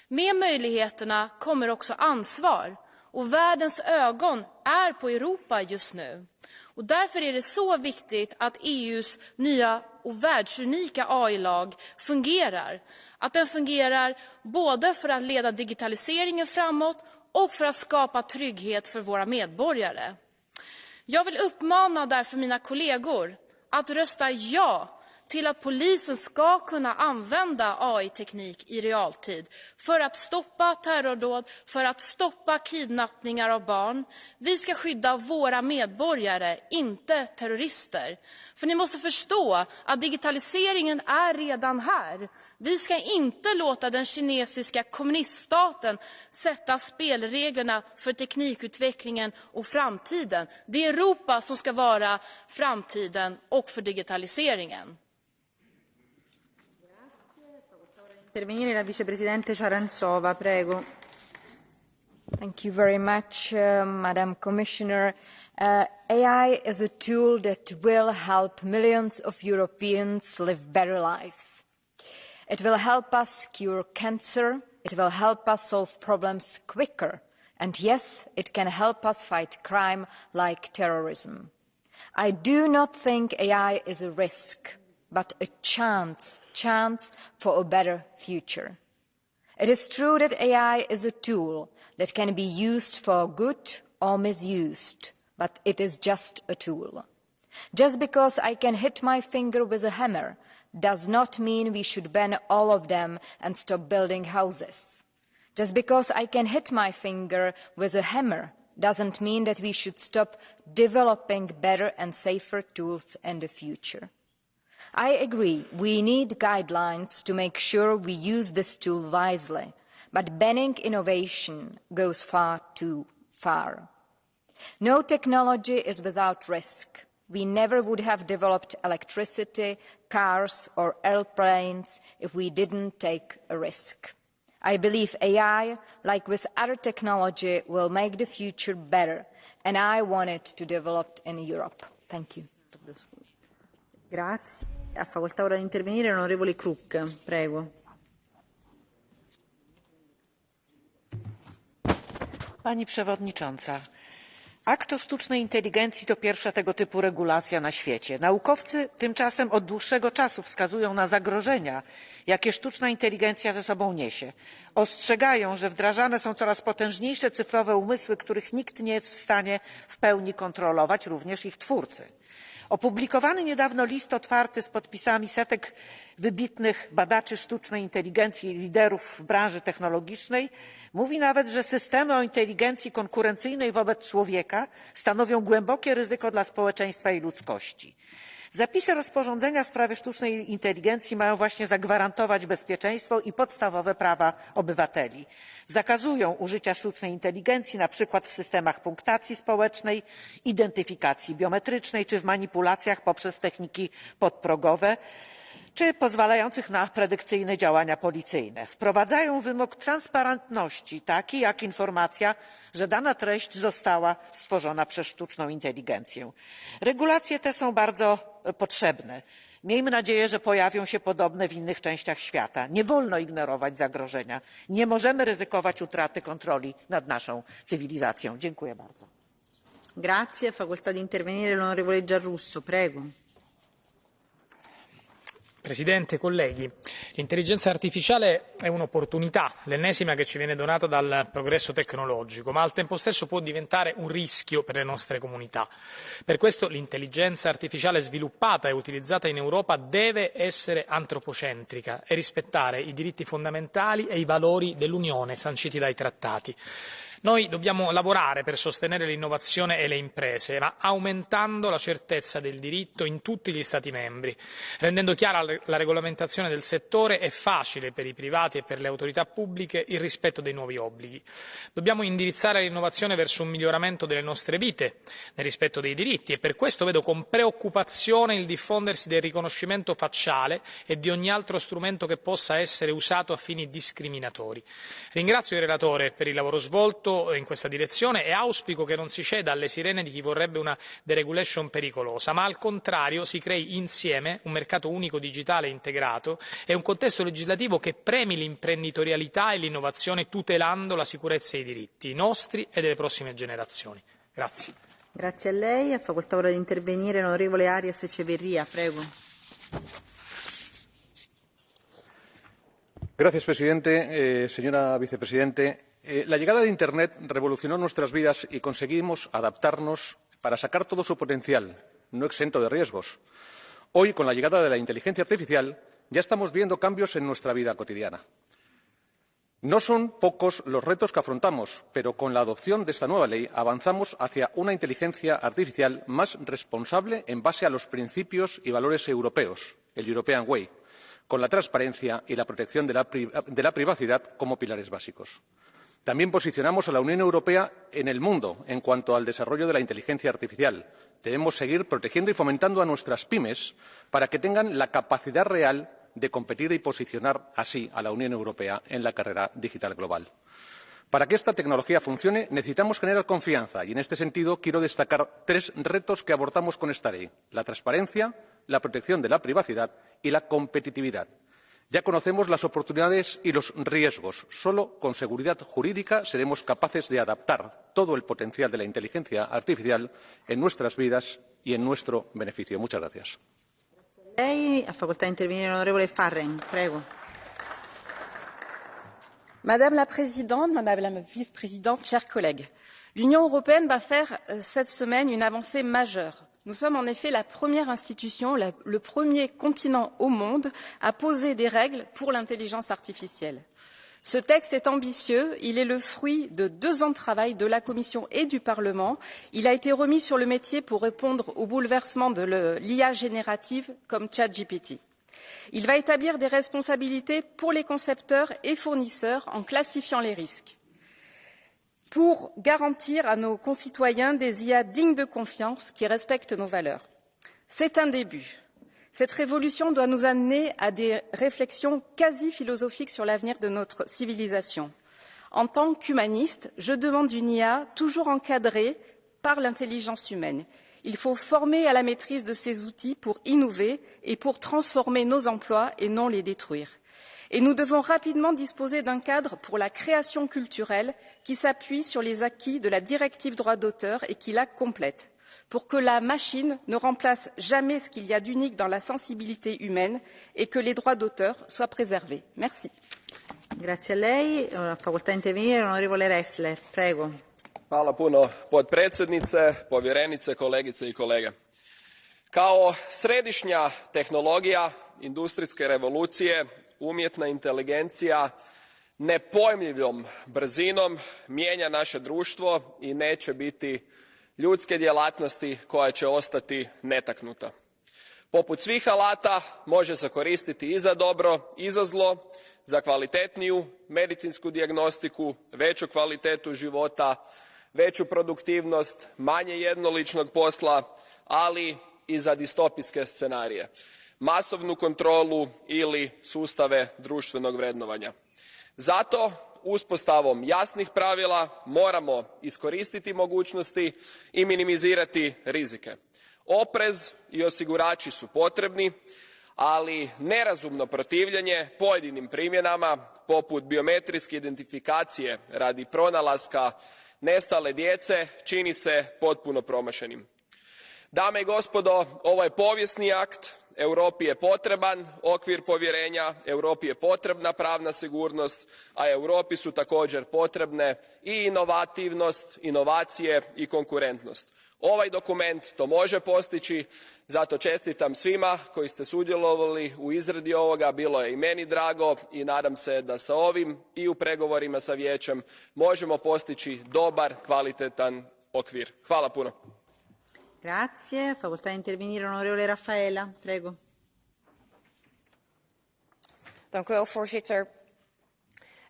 Med möjligheterna kommer också ansvar. Och världens ögon är på Europa just nu. Och därför är det så viktigt att EUs nya och världsunika AI-lag fungerar. Att den fungerar både för att leda digitaliseringen framåt och för att skapa trygghet för våra medborgare. Jag vill uppmana därför mina kollegor att rösta ja till att polisen ska kunna använda AI-teknik i realtid för att stoppa terrordåd, för att stoppa kidnappningar av barn. Vi ska skydda våra medborgare, inte terrorister. För ni måste förstå att digitaliseringen är redan här. Vi ska inte låta den kinesiska kommuniststaten sätta spelreglerna för teknikutvecklingen och framtiden. Det är Europa som ska vara framtiden och för digitaliseringen. Intervenire la vicepresidente Ciaranzova, prego. Thank you very much, Madam Commissioner. AI is a tool that will help millions of Europeans live better lives. It will help us cure cancer. It will help us solve problems quicker. And yes, it can help us fight crime like terrorism. I do not think AI is a risk, but a chance for a better future. It is true that AI is a tool that can be used for good or misused, but it is just a tool. Just because I can hit my finger with a hammer does not mean we should ban all of them and stop building houses. Just because I can hit my finger with a hammer doesn't mean that we should stop developing better and safer tools in the future. I agree, we need guidelines to make sure we use this tool wisely, but banning innovation goes far too far. No technology is without risk. We never would have developed electricity, cars or airplanes if we didn't take a risk. I believe AI, like with other technology, will make the future better, and I want it to develop in Europe. Thank you. Grazie. Ha facoltà ora di intervenire l'onorevole Kruk. Prego. Pani Przewodnicząca! Akt o sztucznej inteligencji to pierwsza tego typu regulacja na świecie. Naukowcy tymczasem od dłuższego czasu wskazują na zagrożenia, jakie sztuczna inteligencja ze sobą niesie. Ostrzegają, że wdrażane są coraz potężniejsze cyfrowe umysły, których nikt nie jest w stanie w pełni kontrolować, również ich twórcy. Opublikowany niedawno list otwarty z podpisami setek wybitnych badaczy sztucznej inteligencji i liderów w branży technologicznej mówi nawet, że systemy o inteligencji konkurencyjnej wobec człowieka stanowią głębokie ryzyko dla społeczeństwa i ludzkości. Zapisy rozporządzenia w sprawie sztucznej inteligencji mają właśnie zagwarantować bezpieczeństwo i podstawowe prawa obywateli. Zakazują użycia sztucznej inteligencji na przykład w systemach punktacji społecznej, identyfikacji biometrycznej czy w manipulacjach poprzez techniki podprogowe, czy pozwalających na predykcyjne działania policyjne. Wprowadzają wymóg transparentności, taki jak informacja, że dana treść została stworzona przez sztuczną inteligencję. Regulacje te są bardzo potrzebne. Miejmy nadzieję, że pojawią się podobne w innych częściach świata. Nie wolno ignorować zagrożenia. Nie możemy ryzykować utraty kontroli nad naszą cywilizacją. Dziękuję bardzo. Grazie. Facoltà di intervenire l'onorevole Giarrusso. Prego. Presidente, colleghi, l'intelligenza artificiale è un'opportunità, l'ennesima che ci viene donata dal progresso tecnologico, ma al tempo stesso può diventare un rischio per le nostre comunità. Per questo l'intelligenza artificiale sviluppata e utilizzata in Europa deve essere antropocentrica e rispettare i diritti fondamentali e i valori dell'Unione sanciti dai trattati. Noi dobbiamo lavorare per sostenere l'innovazione e le imprese, ma aumentando la certezza del diritto in tutti gli Stati membri, rendendo chiara la regolamentazione del settore e facile per i privati e per le autorità pubbliche il rispetto dei nuovi obblighi. Dobbiamo indirizzare l'innovazione verso un miglioramento delle nostre vite, nel rispetto dei diritti, e per questo vedo con preoccupazione il diffondersi del riconoscimento facciale e di ogni altro strumento che possa essere usato a fini discriminatori. Ringrazio il relatore per il lavoro svolto in questa direzione e auspico che non si ceda alle sirene di chi vorrebbe una deregulation pericolosa, ma al contrario si crei insieme un mercato unico digitale integrato e un contesto legislativo che premi l'imprenditorialità e l'innovazione tutelando la sicurezza e i diritti nostri e delle prossime generazioni. Grazie. Grazie a lei. Ha facoltà ora di intervenire l'onorevole Arias Echeverría. Prego. Gracias, presidente. Señora vicepresidente, la llegada de Internet revolucionó nuestras vidas y conseguimos adaptarnos para sacar todo su potencial, no exento de riesgos. Hoy, con la llegada de la inteligencia artificial, ya estamos viendo cambios en nuestra vida cotidiana. No son pocos los retos que afrontamos, pero con la adopción de esta nueva ley avanzamos hacia una inteligencia artificial más responsable en base a los principios y valores europeos, el European Way, con la transparencia y la protección de la privacidad como pilares básicos. También posicionamos a la Unión Europea en el mundo en cuanto al desarrollo de la inteligencia artificial. Debemos seguir protegiendo y fomentando a nuestras pymes para que tengan la capacidad real de competir y posicionar así a la Unión Europea en la carrera digital global. Para que esta tecnología funcione, necesitamos generar confianza y, en este sentido, quiero destacar 3 retos que abordamos con esta ley: la transparencia, la protección de la privacidad y la competitividad. Ya conocemos las oportunidades y los riesgos. Solo con seguridad jurídica seremos capaces de adaptar todo el potencial de la inteligencia artificial en nuestras vidas y en nuestro beneficio. Muchas gracias. Madame la Présidente, Madame la Vice-Présidente, chers collègues, l'Union européenne va faire cette semaine une avancée majeure. Nous sommes en effet la première institution, le premier continent au monde à poser des règles pour l'intelligence artificielle. Ce texte est ambitieux, il est le fruit de 2 ans de travail de la Commission et du Parlement. Il a été remis sur le métier pour répondre aux bouleversements de l'IA générative comme ChatGPT. Il va établir des responsabilités pour les concepteurs et fournisseurs en classifiant les risques, pour garantir à nos concitoyens des IA dignes de confiance qui respectent nos valeurs. C'est un début. Cette révolution doit nous amener à des réflexions quasi philosophiques sur l'avenir de notre civilisation. En tant qu'humaniste, je demande une IA toujours encadrée par l'intelligence humaine. Il faut former à la maîtrise de ces outils pour innover et pour transformer nos emplois et non les détruire. Et nous devons rapidement disposer d'un cadre pour la création culturelle qui s'appuie sur les acquis de la directive droit d'auteur et qui la complète, pour que la machine ne remplace jamais ce qu'il y a d'unique dans la sensibilité humaine et que les droits d'auteur soient préservés. Merci. Grazie a lei. Facoltà di intervenire l'onorevole Ressler. Prego. Hvala puno, potpredsjednice, povjerenice, kolegice i kolege. Kao središnja tehnologija industrijske revolucije, umjetna inteligencija nepojmljivom brzinom mijenja naše društvo i neće biti ljudske djelatnosti koja će ostati netaknuta. Poput svih alata može se koristiti i za dobro i za zlo, za kvalitetniju medicinsku dijagnostiku, veću kvalitetu života, veću produktivnost, manje jednoličnog posla, ali i za distopijske scenarije, masovnu kontrolu ili sustave društvenog vrednovanja. Zato uspostavom jasnih pravila moramo iskoristiti mogućnosti i minimizirati rizike. Oprez i osigurači su potrebni, ali nerazumno protivljenje pojedinim primjenama, poput biometrijske identifikacije radi pronalaska nestale djece, čini se potpuno promašenim. Dame i gospodo, ovo je povijesni akt, Europi je potreban okvir povjerenja, Europi je potrebna pravna sigurnost, a Europi su također potrebne i inovativnost, inovacije i konkurentnost. Ovaj dokument to može postići, zato čestitam svima koji ste sudjelovali u izradi ovoga, bilo je i meni drago i nadam se da sa ovim i u pregovorima sa Vijećem možemo postići dobar, kvalitetan okvir. Hvala puno. Grazie. Facoltà di intervenire l'onorevole Raffaella. Prego. Dank u wel, voorzitter.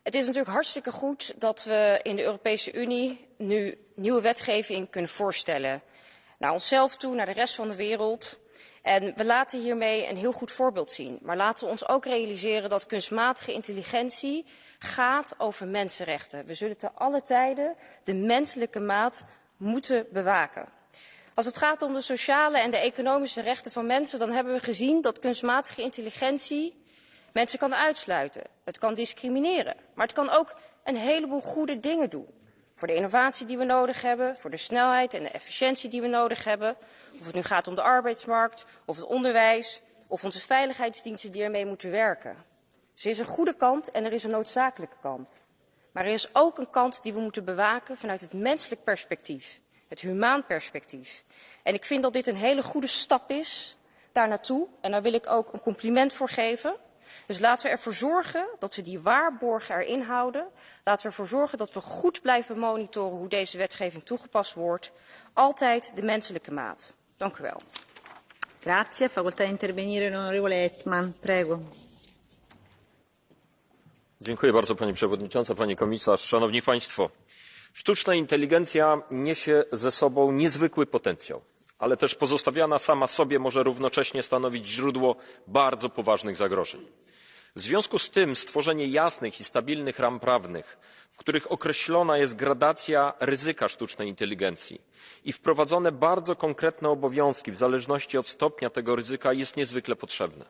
Het is natuurlijk hartstikke goed dat we in de Europese Unie nu nieuwe wetgeving kunnen voorstellen. Naar onszelf toe, naar de rest van de wereld. En we laten hiermee een heel goed voorbeeld zien. Maar laten we ons ook realiseren dat kunstmatige intelligentie gaat over mensenrechten. We zullen te alle tijden de menselijke maat moeten bewaken. Als het gaat om de sociale en de economische rechten van mensen, dan hebben we gezien dat kunstmatige intelligentie mensen kan uitsluiten. Het kan discrimineren, maar het kan ook een heleboel goede dingen doen. Voor de innovatie die we nodig hebben, voor de snelheid en de efficiëntie die we nodig hebben. Of het nu gaat om de arbeidsmarkt, of het onderwijs, of onze veiligheidsdiensten die ermee moeten werken. Dus er is een goede kant en er is een noodzakelijke kant. Maar er is ook een kant die we moeten bewaken vanuit het menselijk perspectief. Het humaan perspectief. En ik vind dat dit een hele goede stap is daar naartoe. En daar wil ik ook een compliment voor geven. Dus laten we ervoor zorgen dat we die waarborgen erin houden. Laten we ervoor zorgen dat we goed blijven monitoren hoe deze wetgeving toegepast wordt. Altijd de menselijke maat. Dank u wel. Grazie. Facoltà di intervenire l'onorevole Hetman. Prego. Dziękuję bardzo Pani Przewodnicząca, Pani Komisarz, Szanowni Państwo. Sztuczna inteligencja niesie ze sobą niezwykły potencjał, ale też pozostawiona sama sobie może równocześnie stanowić źródło bardzo poważnych zagrożeń. W związku z tym stworzenie jasnych i stabilnych ram prawnych, w których określona jest gradacja ryzyka sztucznej inteligencji i wprowadzone bardzo konkretne obowiązki w zależności od stopnia tego ryzyka jest niezwykle potrzebne.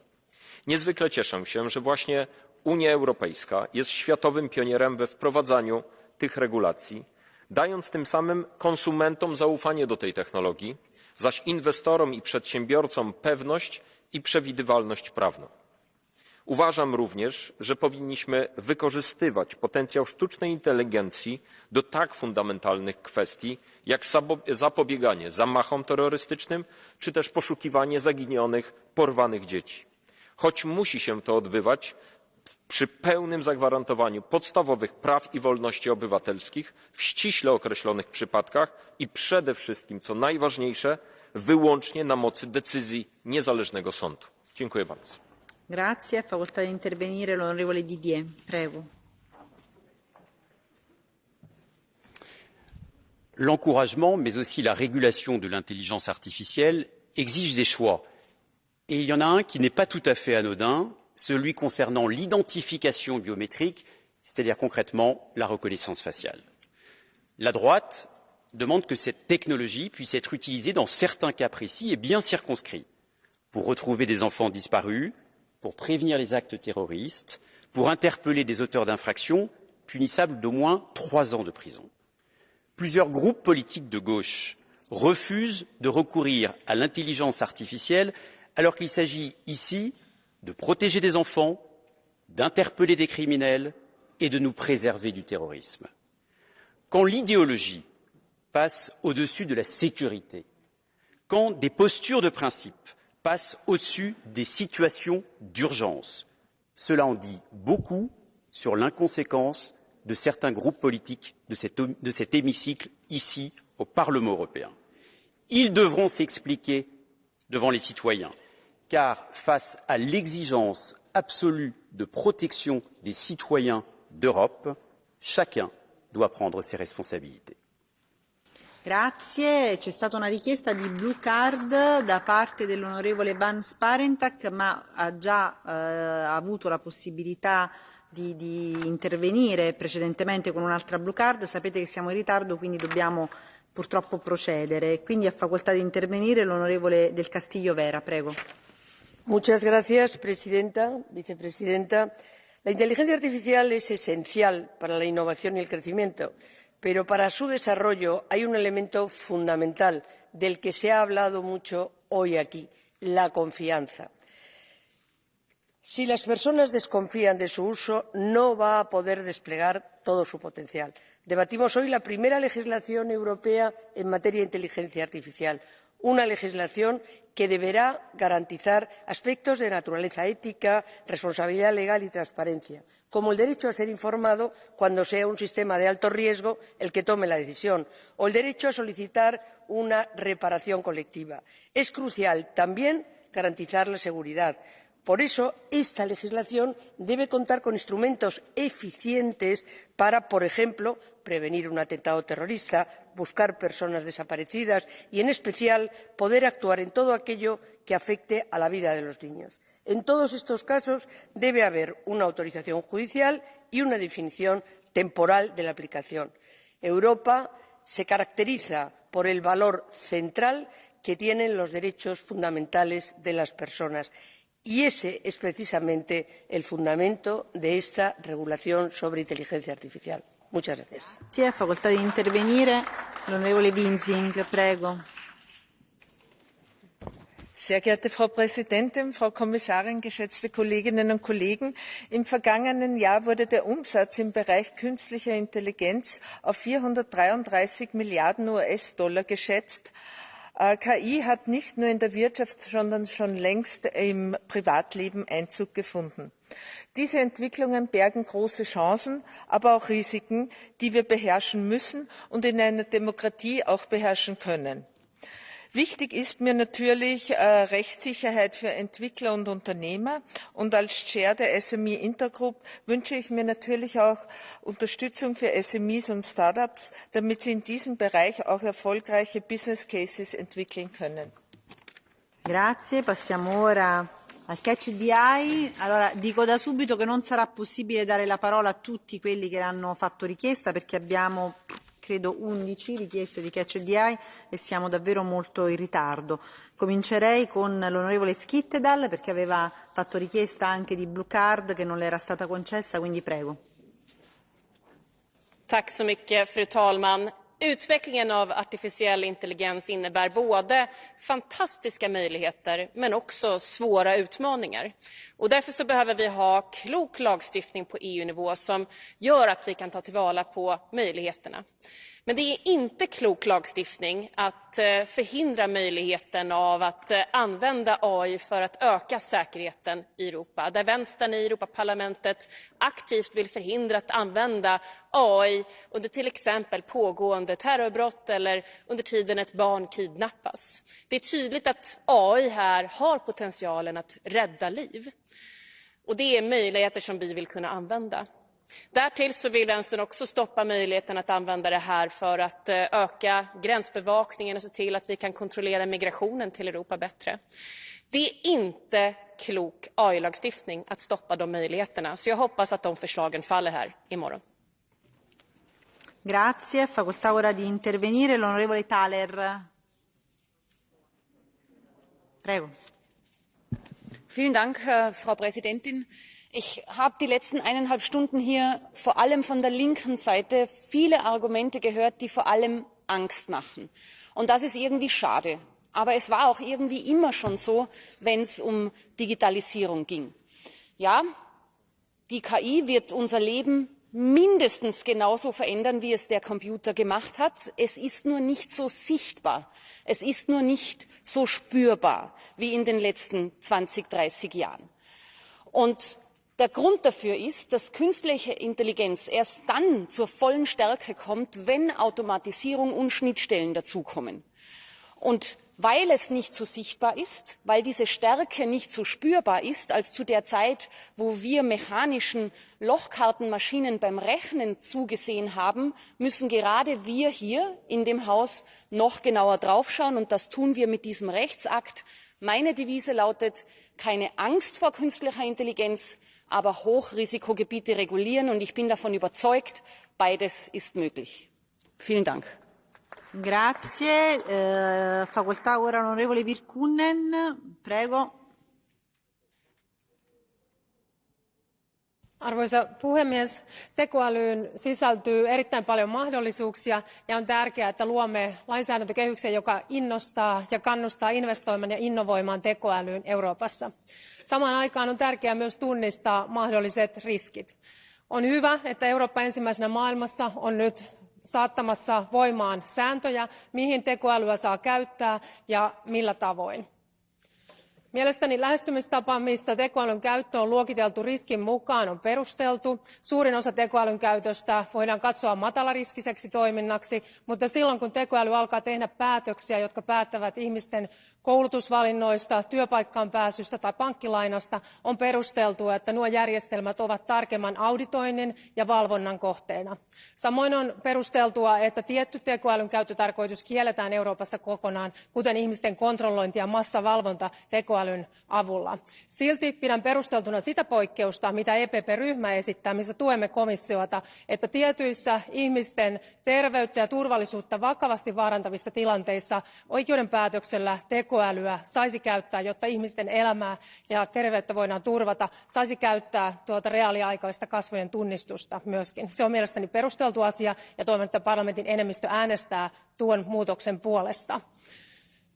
Niezwykle cieszę się, że właśnie Unia Europejska jest światowym pionierem we wprowadzaniu tych regulacji, dając tym samym konsumentom zaufanie do tej technologii, zaś inwestorom i przedsiębiorcom pewność i przewidywalność prawną. Uważam również, że powinniśmy wykorzystywać potencjał sztucznej inteligencji do tak fundamentalnych kwestii, jak zapobieganie zamachom terrorystycznym, czy też poszukiwanie zaginionych, porwanych dzieci. Choć musi się to odbywać przy pełnym zagwarantowaniu podstawowych praw i wolności obywatelskich w ściśle określonych przypadkach i przede wszystkim, co najważniejsze, wyłącznie na mocy decyzji niezależnego sądu. Dziękuję bardzo. Grazie. Facoltà di intervenire l'onorevole Didier. Prego. L'encouragement, mais aussi la régulation de l'intelligence artificielle exige des choix. Et il y en a un qui n'est pas tout à fait anodin, celui concernant l'identification biométrique, c'est-à-dire concrètement la reconnaissance faciale. La droite demande que cette technologie puisse être utilisée dans certains cas précis et bien circonscrits, pour retrouver des enfants disparus, pour prévenir les actes terroristes, pour interpeller des auteurs d'infractions punissables d'au moins 3 ans de prison. Plusieurs groupes politiques de gauche refusent de recourir à l'intelligence artificielle alors qu'il s'agit ici de protéger des enfants, d'interpeller des criminels et de nous préserver du terrorisme. Quand l'idéologie passe au-dessus de la sécurité, quand des postures de principe passent au-dessus des situations d'urgence, cela en dit beaucoup sur l'inconséquence de certains groupes politiques de cet hémicycle ici au Parlement européen. Ils devront s'expliquer devant les citoyens, car face à l'exigence absolue de protection des citoyens d'Europe, chacun doit prendre ses responsabilités. Grazie, c'è stata una richiesta di blue card da parte dell'onorevole Van Sparentak, ma ha già avuto la possibilità di intervenire precedentemente con un'altra blue card. Sapete che siamo in ritardo, quindi dobbiamo purtroppo procedere. Quindi ha facoltà di intervenire l'onorevole del Castillo Vera, prego. Muchas gracias, presidenta, vicepresidenta. La inteligencia artificial es esencial para la innovación y el crecimiento, pero para su desarrollo hay un elemento fundamental del que se ha hablado mucho hoy aquí, la confianza. Si las personas desconfían de su uso, no va a poder desplegar todo su potencial. Debatimos hoy la primera legislación europea en materia de inteligencia artificial, una legislación que deberá garantizar aspectos de naturaleza ética, responsabilidad legal y transparencia, como el derecho a ser informado cuando sea un sistema de alto riesgo el que tome la decisión, o el derecho a solicitar una reparación colectiva. Es crucial también garantizar la seguridad. Por eso, esta legislación debe contar con instrumentos eficientes para, por ejemplo, prevenir un atentado terrorista, buscar personas desaparecidas y, en especial, poder actuar en todo aquello que afecte a la vida de los niños. En todos estos casos debe haber una autorización judicial y una definición temporal de la aplicación. Europa se caracteriza por el valor central que tienen los derechos fundamentales de las personas. Y ese es precisamente el fundamento de esta regulación sobre inteligencia artificial. Muchas gracias. Grazie, facoltà di intervenire l'onorevole Winzing, prego. Sehr geehrte Frau Präsidentin, Frau Kommissarin, geschätzte Kolleginnen und Kollegen! Im vergangenen Jahr wurde der Umsatz im Bereich künstlicher Intelligenz auf 433 Milliarden US-Dollar geschätzt. KI hat nicht nur in der Wirtschaft, sondern schon längst im Privatleben Einzug gefunden. Diese Entwicklungen bergen große Chancen, aber auch Risiken, die wir beherrschen müssen und in einer Demokratie auch beherrschen können. Wichtig ist mir natürlich Rechtssicherheit für Entwickler und Unternehmer, und als Chair der SME Intergroup wünsche ich mir natürlich auch Unterstützung für SMEs und Startups, damit sie in diesem Bereich auch erfolgreiche Business Cases entwickeln können. Grazie, passiamo ora al catch the eye. Allora, dico da subito che non sarà possibile dare la parola a tutti quelli che hanno fatto richiesta, perché abbiamo credo 11 richieste di catch the eye e siamo davvero molto in ritardo. Comincerei con l'onorevole Schittedal, perché aveva fatto richiesta anche di blue card che non le era stata concessa, quindi prego. Tack så mycket, fru talman. Utvecklingen av artificiell intelligens innebär både fantastiska möjligheter men också svåra utmaningar. Och därför så behöver vi ha klok lagstiftning på EU-nivå som gör att vi kan ta tillvara på möjligheterna. Men det är inte klok lagstiftning att förhindra möjligheten av att använda AI för att öka säkerheten i Europa. Där vänstern i Europaparlamentet aktivt vill förhindra att använda AI under till exempel pågående terrorbrott eller under tiden ett barn kidnappas. Det är tydligt att AI här har potentialen att rädda liv. Och det är möjligheter som vi vill kunna använda. Därtill så vill vänstern också stoppa möjligheten att använda det här för att öka gränsbevakningen och se till att vi kan kontrollera migrationen till Europa bättre. Det är inte klok AI-lagstiftning att stoppa de möjligheterna, så jag hoppas att de förslagen faller här imorgon. Grazie. Facoltà ora di intervenire l'onorevole Thaler. Prego. Vielen Dank, Frau Präsidentin. Ich habe die letzten 1,5 Stunden hier vor allem von der linken Seite viele Argumente gehört, die vor allem Angst machen. Und das ist irgendwie schade. Aber es war auch irgendwie immer schon so, wenn es um Digitalisierung ging. Ja, die KI wird unser Leben mindestens genauso verändern, wie es der Computer gemacht hat. Es ist nur nicht so sichtbar. Es ist nur nicht so spürbar wie in den letzten 20, 30 Jahren. Und der Grund dafür ist, dass künstliche Intelligenz erst dann zur vollen Stärke kommt, wenn Automatisierung und Schnittstellen dazukommen. Und weil es nicht so sichtbar ist, weil diese Stärke nicht so spürbar ist, als zu der Zeit, wo wir mechanischen Lochkartenmaschinen beim Rechnen zugesehen haben, müssen gerade wir hier in dem Haus noch genauer draufschauen. Und das tun wir mit diesem Rechtsakt. Meine Devise lautet: keine Angst vor künstlicher Intelligenz, aber Hochrisikogebiete regulieren. Und ich bin davon überzeugt, beides ist möglich. Vielen Dank. Grazie. Facoltà ora onorevole Virkkunen. Prego. Arvoisa puhemies, tekoälyyn sisältyy erittäin paljon mahdollisuuksia ja on tärkeää, että luomme lainsäädäntökehyksen, joka innostaa ja kannustaa investoimaan ja innovoimaan tekoälyyn Euroopassa. Samaan aikaan on tärkeää myös tunnistaa mahdolliset riskit. On hyvä, että Eurooppa ensimmäisenä maailmassa on nyt saattamassa voimaan sääntöjä, mihin tekoälyä saa käyttää ja millä tavoin. Mielestäni lähestymistapa, missä tekoälyn käyttö on luokiteltu riskin mukaan, on perusteltu. Suurin osa tekoälyn käytöstä voidaan katsoa matalariskiseksi toiminnaksi, mutta silloin kun tekoäly alkaa tehdä päätöksiä, jotka päättävät ihmisten koulutusvalinnoista, työpaikkaan pääsystä tai pankkilainasta, on perusteltua, että nuo järjestelmät ovat tarkemman auditoinnin ja valvonnan kohteena. Samoin on perusteltua, että tietty tekoälyn käyttötarkoitus kielletään Euroopassa kokonaan, kuten ihmisten kontrollointi ja massavalvonta tekoälyn avulla. Silti pidän perusteltuna sitä poikkeusta, mitä EPP-ryhmä esittää, missä tuemme komissiota, että tietyissä ihmisten terveyttä ja turvallisuutta vakavasti vaarantavissa tilanteissa oikeudenpäätöksellä tekoälyä saisi käyttää, jotta ihmisten elämää ja terveyttä voidaan turvata, saisi käyttää tuota reaaliaikaista kasvojen tunnistusta myöskin. Se on mielestäni perusteltu asia ja toivon, että parlamentin enemmistö äänestää tuon muutoksen puolesta.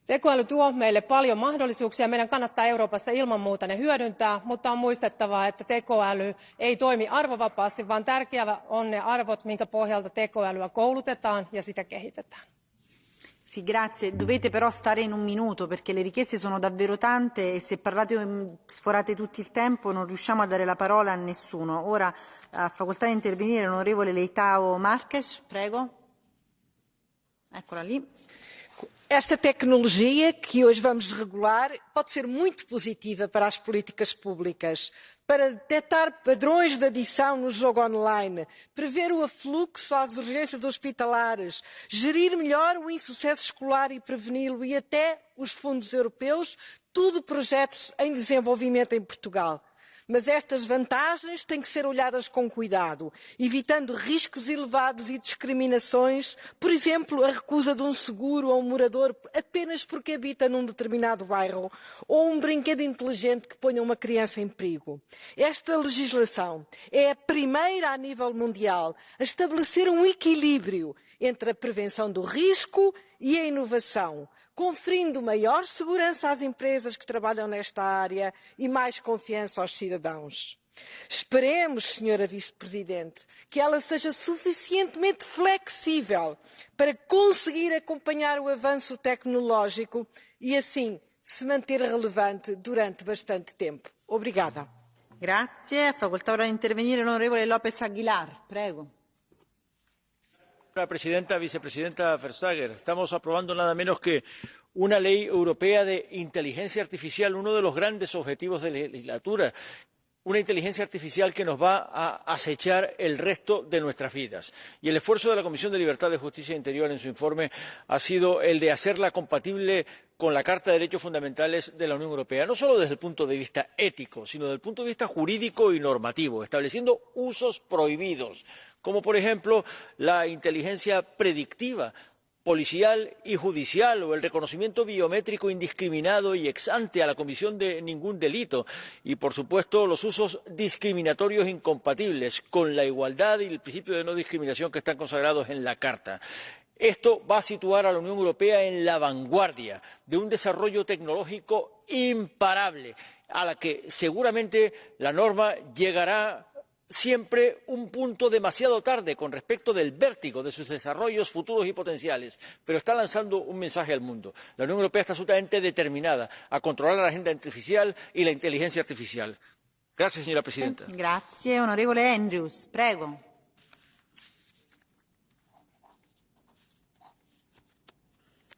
Tekoäly tuo meille paljon mahdollisuuksia. Meidän kannattaa Euroopassa ilman muuta ne hyödyntää, mutta on muistettava, että tekoäly ei toimi arvovapaasti, vaan tärkeää on ne arvot, minkä pohjalta tekoälyä koulutetaan ja sitä kehitetään. Sì, grazie. Dovete però stare in un minuto perché le richieste sono davvero tante e se parlate, sforate tutto il tempo non riusciamo a dare la parola a nessuno. Ora ha facoltà di intervenire l'onorevole Leitão Marques, prego. Eccola lì. Esta tecnologia que hoje vamos regular pode ser muito positiva para as políticas públicas, para detectar padrões de adição no jogo online, prever o afluxo às urgências hospitalares, gerir melhor o insucesso escolar e preveni-lo e até os fundos europeus, tudo projetos em desenvolvimento em Portugal. Mas estas vantagens têm que ser olhadas com cuidado, evitando riscos elevados e discriminações, por exemplo, a recusa de um seguro a um morador apenas porque habita num determinado bairro, ou um brinquedo inteligente que ponha uma criança em perigo. Esta legislação é a primeira a nível mundial a estabelecer um equilíbrio entre a prevenção do risco e a inovação, conferindo maior segurança às empresas que trabalham nesta área e mais confiança aos cidadãos. Esperemos, senhora vice-presidente, que ela seja suficientemente flexível para conseguir acompanhar o avanço tecnológico e, assim, se manter relevante durante bastante tempo. Obrigada. Grazie. Facoltà ora di intervenire l'onorevole López Aguilar, prego. Señora presidenta, vicepresidenta Vestager, estamos aprobando nada menos que una ley europea de inteligencia artificial, uno de los grandes objetivos de la legislatura, una inteligencia artificial que nos va a acechar el resto de nuestras vidas. Y el esfuerzo de la Comisión de Libertades, Justicia e Interior en su informe ha sido el de hacerla compatible con la Carta de Derechos Fundamentales de la Unión Europea, no solo desde el punto de vista ético, sino desde el punto de vista jurídico y normativo, estableciendo usos prohibidos como por ejemplo la inteligencia predictiva policial y judicial o el reconocimiento biométrico indiscriminado y ex ante a la comisión de ningún delito y, por supuesto, los usos discriminatorios incompatibles con la igualdad y el principio de no discriminación que están consagrados en la Carta. Esto va a situar a la Unión Europea en la vanguardia de un desarrollo tecnológico imparable, a la que seguramente la norma llegará siempre un punto demasiado tarde con respecto del vértigo de sus desarrollos futuros y potenciales, pero está lanzando un mensaje al mundo. La Unión Europea está absolutamente determinada a controlar la agenda artificial y la inteligencia artificial. Gracias, señora presidenta. Grazie, onorevole Andrews, prego.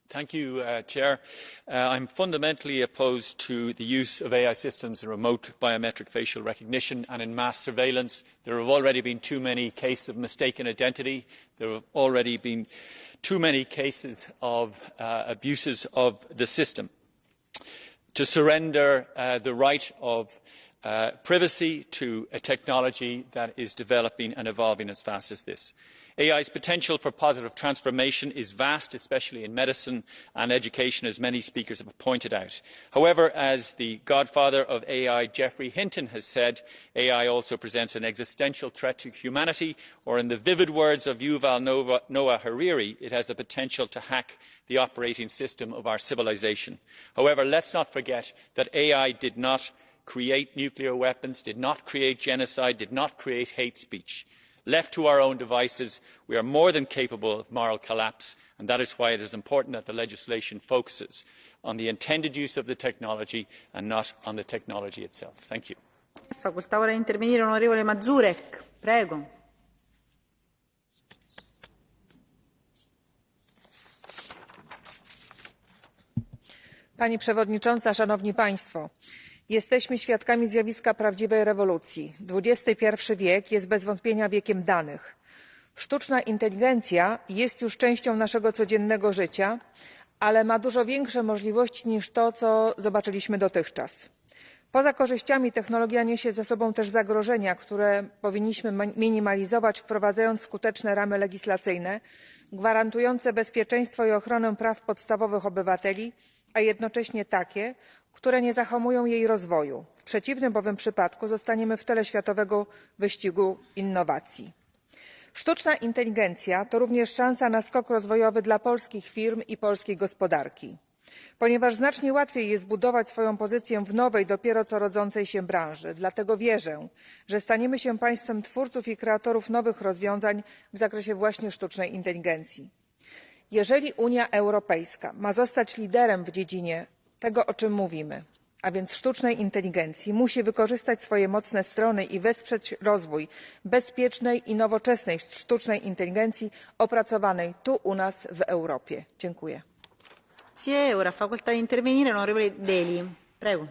Thank you, Chair. I'm fundamentally opposed to the use of AI systems in remote biometric facial recognition and in mass surveillance. There have already been too many cases of mistaken identity. There have already been too many cases of abuses of the system. To surrender the right of privacy to a technology that is developing and evolving as fast as this. AI's potential for positive transformation is vast, especially in medicine and education, as many speakers have pointed out. However, as the godfather of AI, Geoffrey Hinton, has said, AI also presents an existential threat to humanity, or in the vivid words of Yuval Noah Harari, it has the potential to hack the operating system of our civilization. However, let's not forget that AI did not create nuclear weapons, did not create genocide, did not create hate speech. Left to our own devices, we are more than capable of moral collapse, and that is why it is important that the legislation focuses on the intended use of the technology and not on the technology itself. Thank you. Facoltà ora di intervenire l'onorevole Mazurek, prego. Pani Przewodnicząca, Szanowni Państwo! Jesteśmy świadkami zjawiska prawdziwej rewolucji. XXI wiek jest bez wątpienia wiekiem danych. Sztuczna inteligencja jest już częścią naszego codziennego życia, ale ma dużo większe możliwości niż to, co zobaczyliśmy dotychczas. Poza korzyściami technologia niesie ze sobą też zagrożenia, które powinniśmy minimalizować, wprowadzając skuteczne ramy legislacyjne gwarantujące bezpieczeństwo i ochronę praw podstawowych obywateli, a jednocześnie takie, które nie zahamują jej rozwoju. W przeciwnym bowiem przypadku zostaniemy w tyle światowego wyścigu innowacji. Sztuczna inteligencja to również szansa na skok rozwojowy dla polskich firm i polskiej gospodarki, ponieważ znacznie łatwiej jest budować swoją pozycję w nowej, dopiero co rodzącej się branży. Dlatego wierzę, że staniemy się państwem twórców i kreatorów nowych rozwiązań w zakresie właśnie sztucznej inteligencji. Jeżeli Unia Europejska ma zostać liderem w dziedzinie tego, o czym mówimy, a więc sztucznej inteligencji, musi wykorzystać swoje mocne strony i wesprzeć rozwój bezpiecznej i nowoczesnej sztucznej inteligencji opracowanej tu u nas w Europie. Dziękuję. Ora facoltà di intervenire l'onorevole Deli, prego.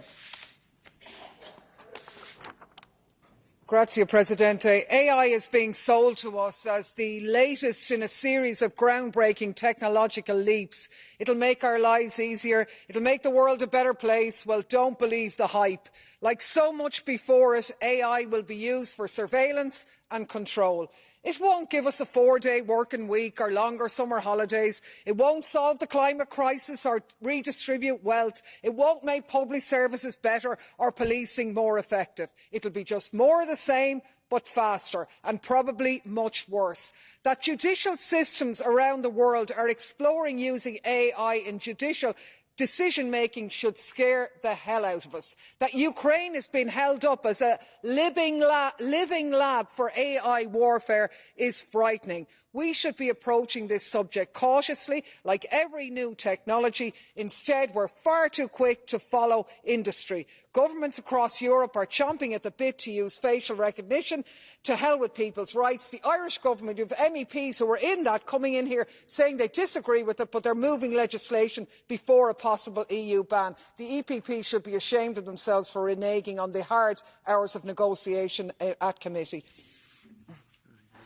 Grazie, Presidente. AI is being sold to us as the latest in a series of groundbreaking technological leaps. It'll make our lives easier. It'll make the world a better place. Well, don't believe the hype. Like so much before it, AI will be used for surveillance and control. It won't give us a 4-day working week or longer summer holidays. It won't solve the climate crisis or redistribute wealth. It won't make public services better or policing more effective. It'll be just more of the same, but faster and probably much worse. That judicial systems around the world are exploring using AI in judicial decision-making should scare the hell out of us. That Ukraine has been held up as a living lab for AI warfare is frightening. We should be approaching this subject cautiously, like every new technology. Instead, we're far too quick to follow industry. Governments across Europe are chomping at the bit to use facial recognition. To hell with people's rights. The Irish government, you have MEPs who are in that, coming in here saying they disagree with it, but they're moving legislation before a possible EU ban. The EPP should be ashamed of themselves for reneging on the hard hours of negotiation at committee.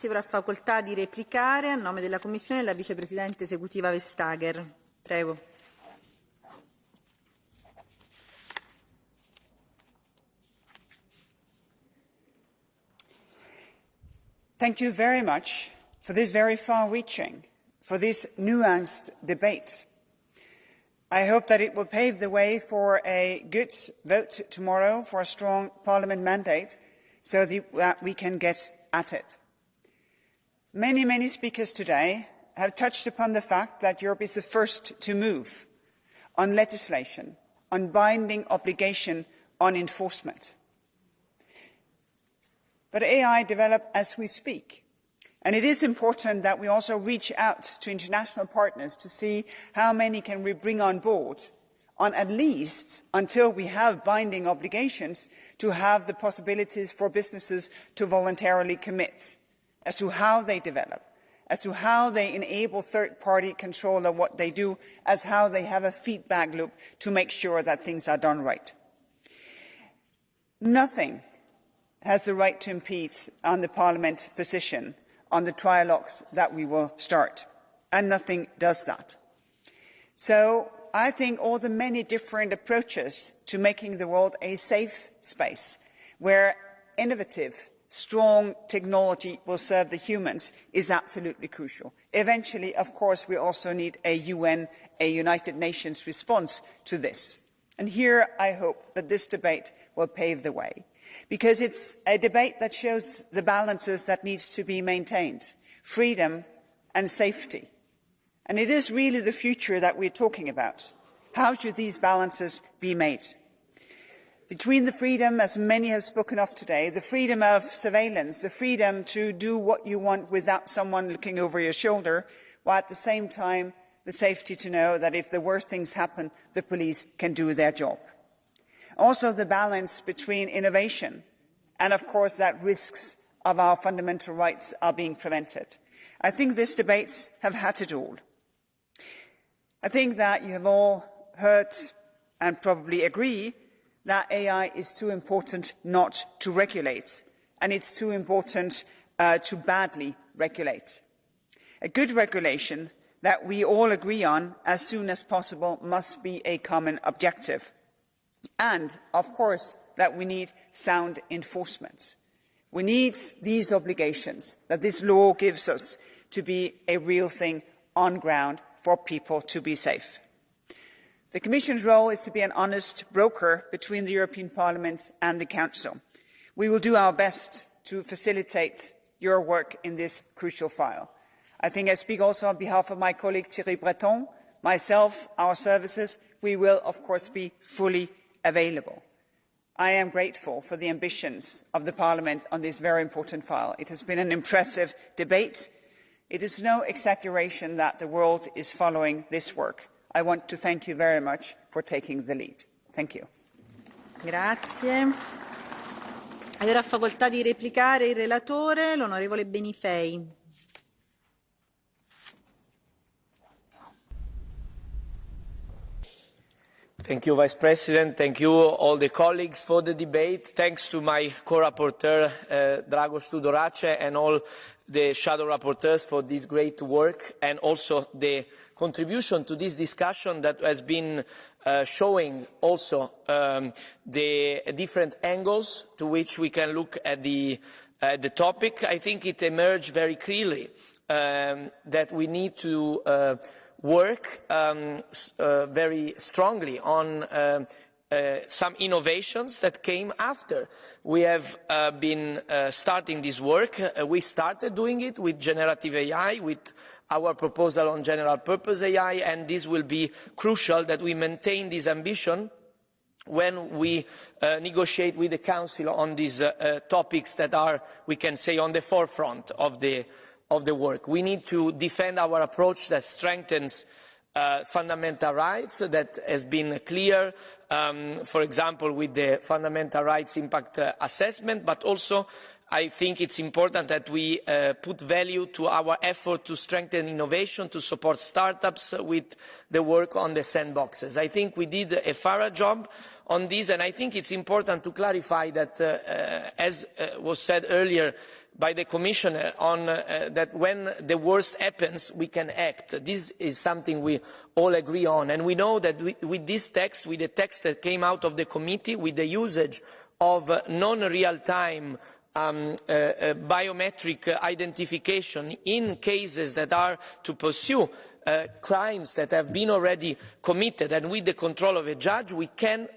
Ora facoltà di replicare a nome della Commissione la vicepresidente esecutiva Vestager. Prego. Thank you very much for this very far-reaching, for this nuanced debate. I hope that it will pave the way for a good vote tomorrow, for a strong Parliament mandate, so that we can get at it. Many, many speakers today have touched upon the fact that Europe is the first to move on legislation, on binding obligation, on enforcement. But AI develops as we speak. And it is important that we also reach out to international partners to see how many can we bring on board, on at least until we have binding obligations, to have the possibilities for businesses to voluntarily commit as to how they develop, as to how they enable third-party control of what they do, as how they have a feedback loop to make sure that things are done right. Nothing has the right to impede on the Parliament position on the trialogues that we will start, and nothing does that. So I think all the many different approaches to making the world a safe space where innovative, strong technology will serve the humans is absolutely crucial. Eventually, of course, we also need a UN, a United Nations response to this. And here I hope that this debate will pave the way, because it's a debate that shows the balances that need to be maintained, freedom and safety. And it is really the future that we're talking about. How should these balances be made? Between the freedom, as many have spoken of today, the freedom of surveillance, the freedom to do what you want without someone looking over your shoulder, while at the same time the safety to know that if the worst things happen, the police can do their job. Also the balance between innovation and, of course, that risks of our fundamental rights are being prevented. I think these debates have had it all. I think that you have all heard and probably agree that AI is too important not to regulate, and it's too important to badly regulate. A good regulation that we all agree on as soon as possible must be a common objective. And, of course, that we need sound enforcement. We need these obligations that this law gives us to be a real thing on ground for people to be safe. The Commission's role is to be an honest broker between the European Parliament and the Council. We will do our best to facilitate your work in this crucial file. I think I speak also on behalf of my colleague Thierry Breton, myself, our services. We will, of course, be fully available. I am grateful for the ambitions of the Parliament on this very important file. It has been an impressive debate. It is no exaggeration that the world is following this work. I want to thank you very much for taking the lead. Thank you. Grazie. Ora ha facoltà di replicare il relatore, l'onorevole Benifei. Thank you, Vice President. Thank you, all the colleagues, for the debate. Thanks to my co-rapporteur, Dragos Tudorache, and all the shadow rapporteurs for this great work, and also the contribution to this discussion that has been showing also the different angles to which we can look at the topic. I think it emerged very clearly that we need to work very strongly on some innovations that came after we have been starting this work. We started doing it with generative AI, with our proposal on general purpose AI, and this will be crucial that we maintain this ambition when we negotiate with the Council on these topics that are, we can say, on the forefront of the work. We need to defend our approach that strengthens fundamental rights, that has been clear, for example, with the fundamental rights impact assessment, but also I think it's important that we put value to our effort to strengthen innovation, to support startups with the work on the sandboxes. I think we did a thorough job on this, and I think it's important to clarify that, as was said earlier by the Commissioner, on that when the worst happens, we can act. This is something we all agree on, and we know that with this text, with the text that came out of the committee, with the usage of non-real-time biometric identification in cases that are to pursue crimes that have been already committed, and with the control of a judge we can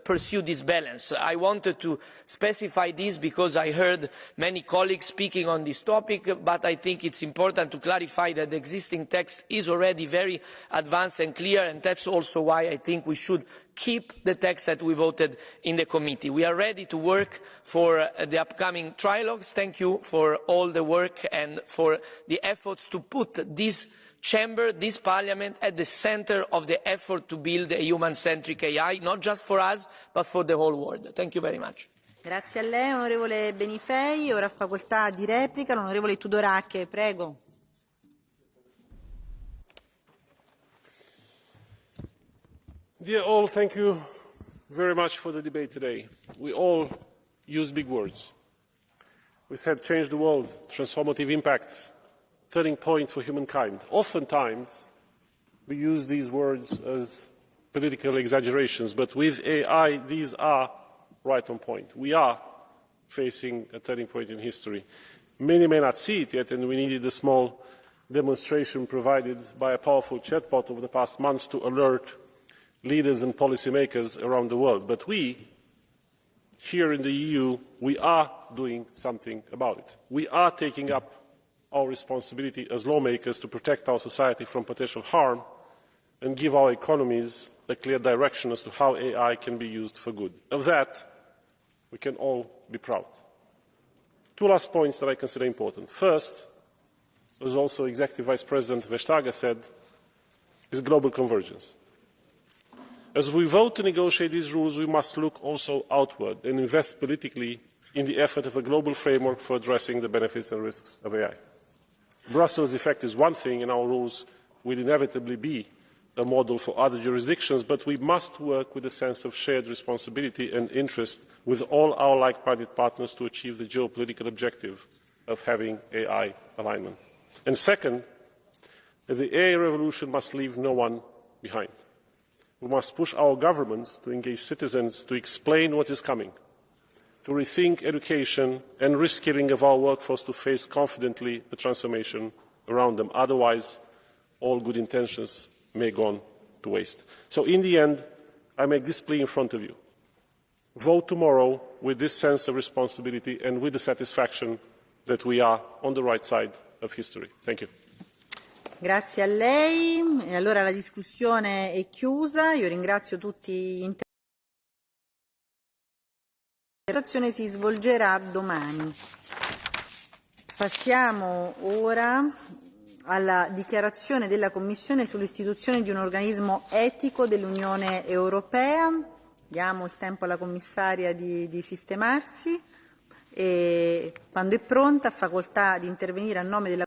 pursue this balance. I wanted to specify this because I heard many colleagues speaking on this topic, but I think it's important to clarify that the existing text is already very advanced and clear, and that's also why I think we should keep the text that we voted in the committee. We are ready to work for the upcoming trilogues. Thank you for all the work and for the efforts to put this chamber, this parliament, at the centre of the effort to build a human-centric AI, not just for us, but for the whole world. Thank you very much. Grazie a lei, onorevole Benifei. Ora facoltà di replica l'onorevole Tudorache, prego. Dear all, thank you very much for the debate today. We all use big words. We said change the world, transformative impact, turning point for humankind. Oftentimes, we use these words as political exaggerations, but with AI, these are right on point. We are facing a turning point in history. Many may not see it yet, and we needed a small demonstration provided by a powerful chatbot over the past months to alert leaders and policymakers around the world. But we, here in the EU, we are doing something about it. We are taking up our responsibility as lawmakers to protect our society from potential harm and give our economies a clear direction as to how AI can be used for good. Of that, we can all be proud. Two last points that I consider important. First, as also Executive Vice President Vestager said, is global convergence. As we vote to negotiate these rules, we must look also outward and invest politically in the effort of a global framework for addressing the benefits and risks of AI. Brussels effect is one thing, and our rules will inevitably be a model for other jurisdictions, but we must work with a sense of shared responsibility and interest with all our like-minded partners to achieve the geopolitical objective of having AI alignment. And second, the AI revolution must leave no one behind. We must push our governments to engage citizens to explain what is coming, to rethink education and reskilling of our workforce to face confidently the transformation around them. Otherwise, all good intentions may go to waste. So in the end, I make this plea in front of you. Vote tomorrow with this sense of responsibility and with the satisfaction that we are on the right side of history. Thank you. Grazie a lei. E allora la discussione è chiusa. Io ringrazio tutti gli interventi. La votazione si svolgerà domani. Passiamo ora alla dichiarazione della Commissione sull'istituzione di un organismo etico dell'Unione Europea. Diamo il tempo alla commissaria di sistemarsi e quando è pronta ha facoltà di intervenire a nome della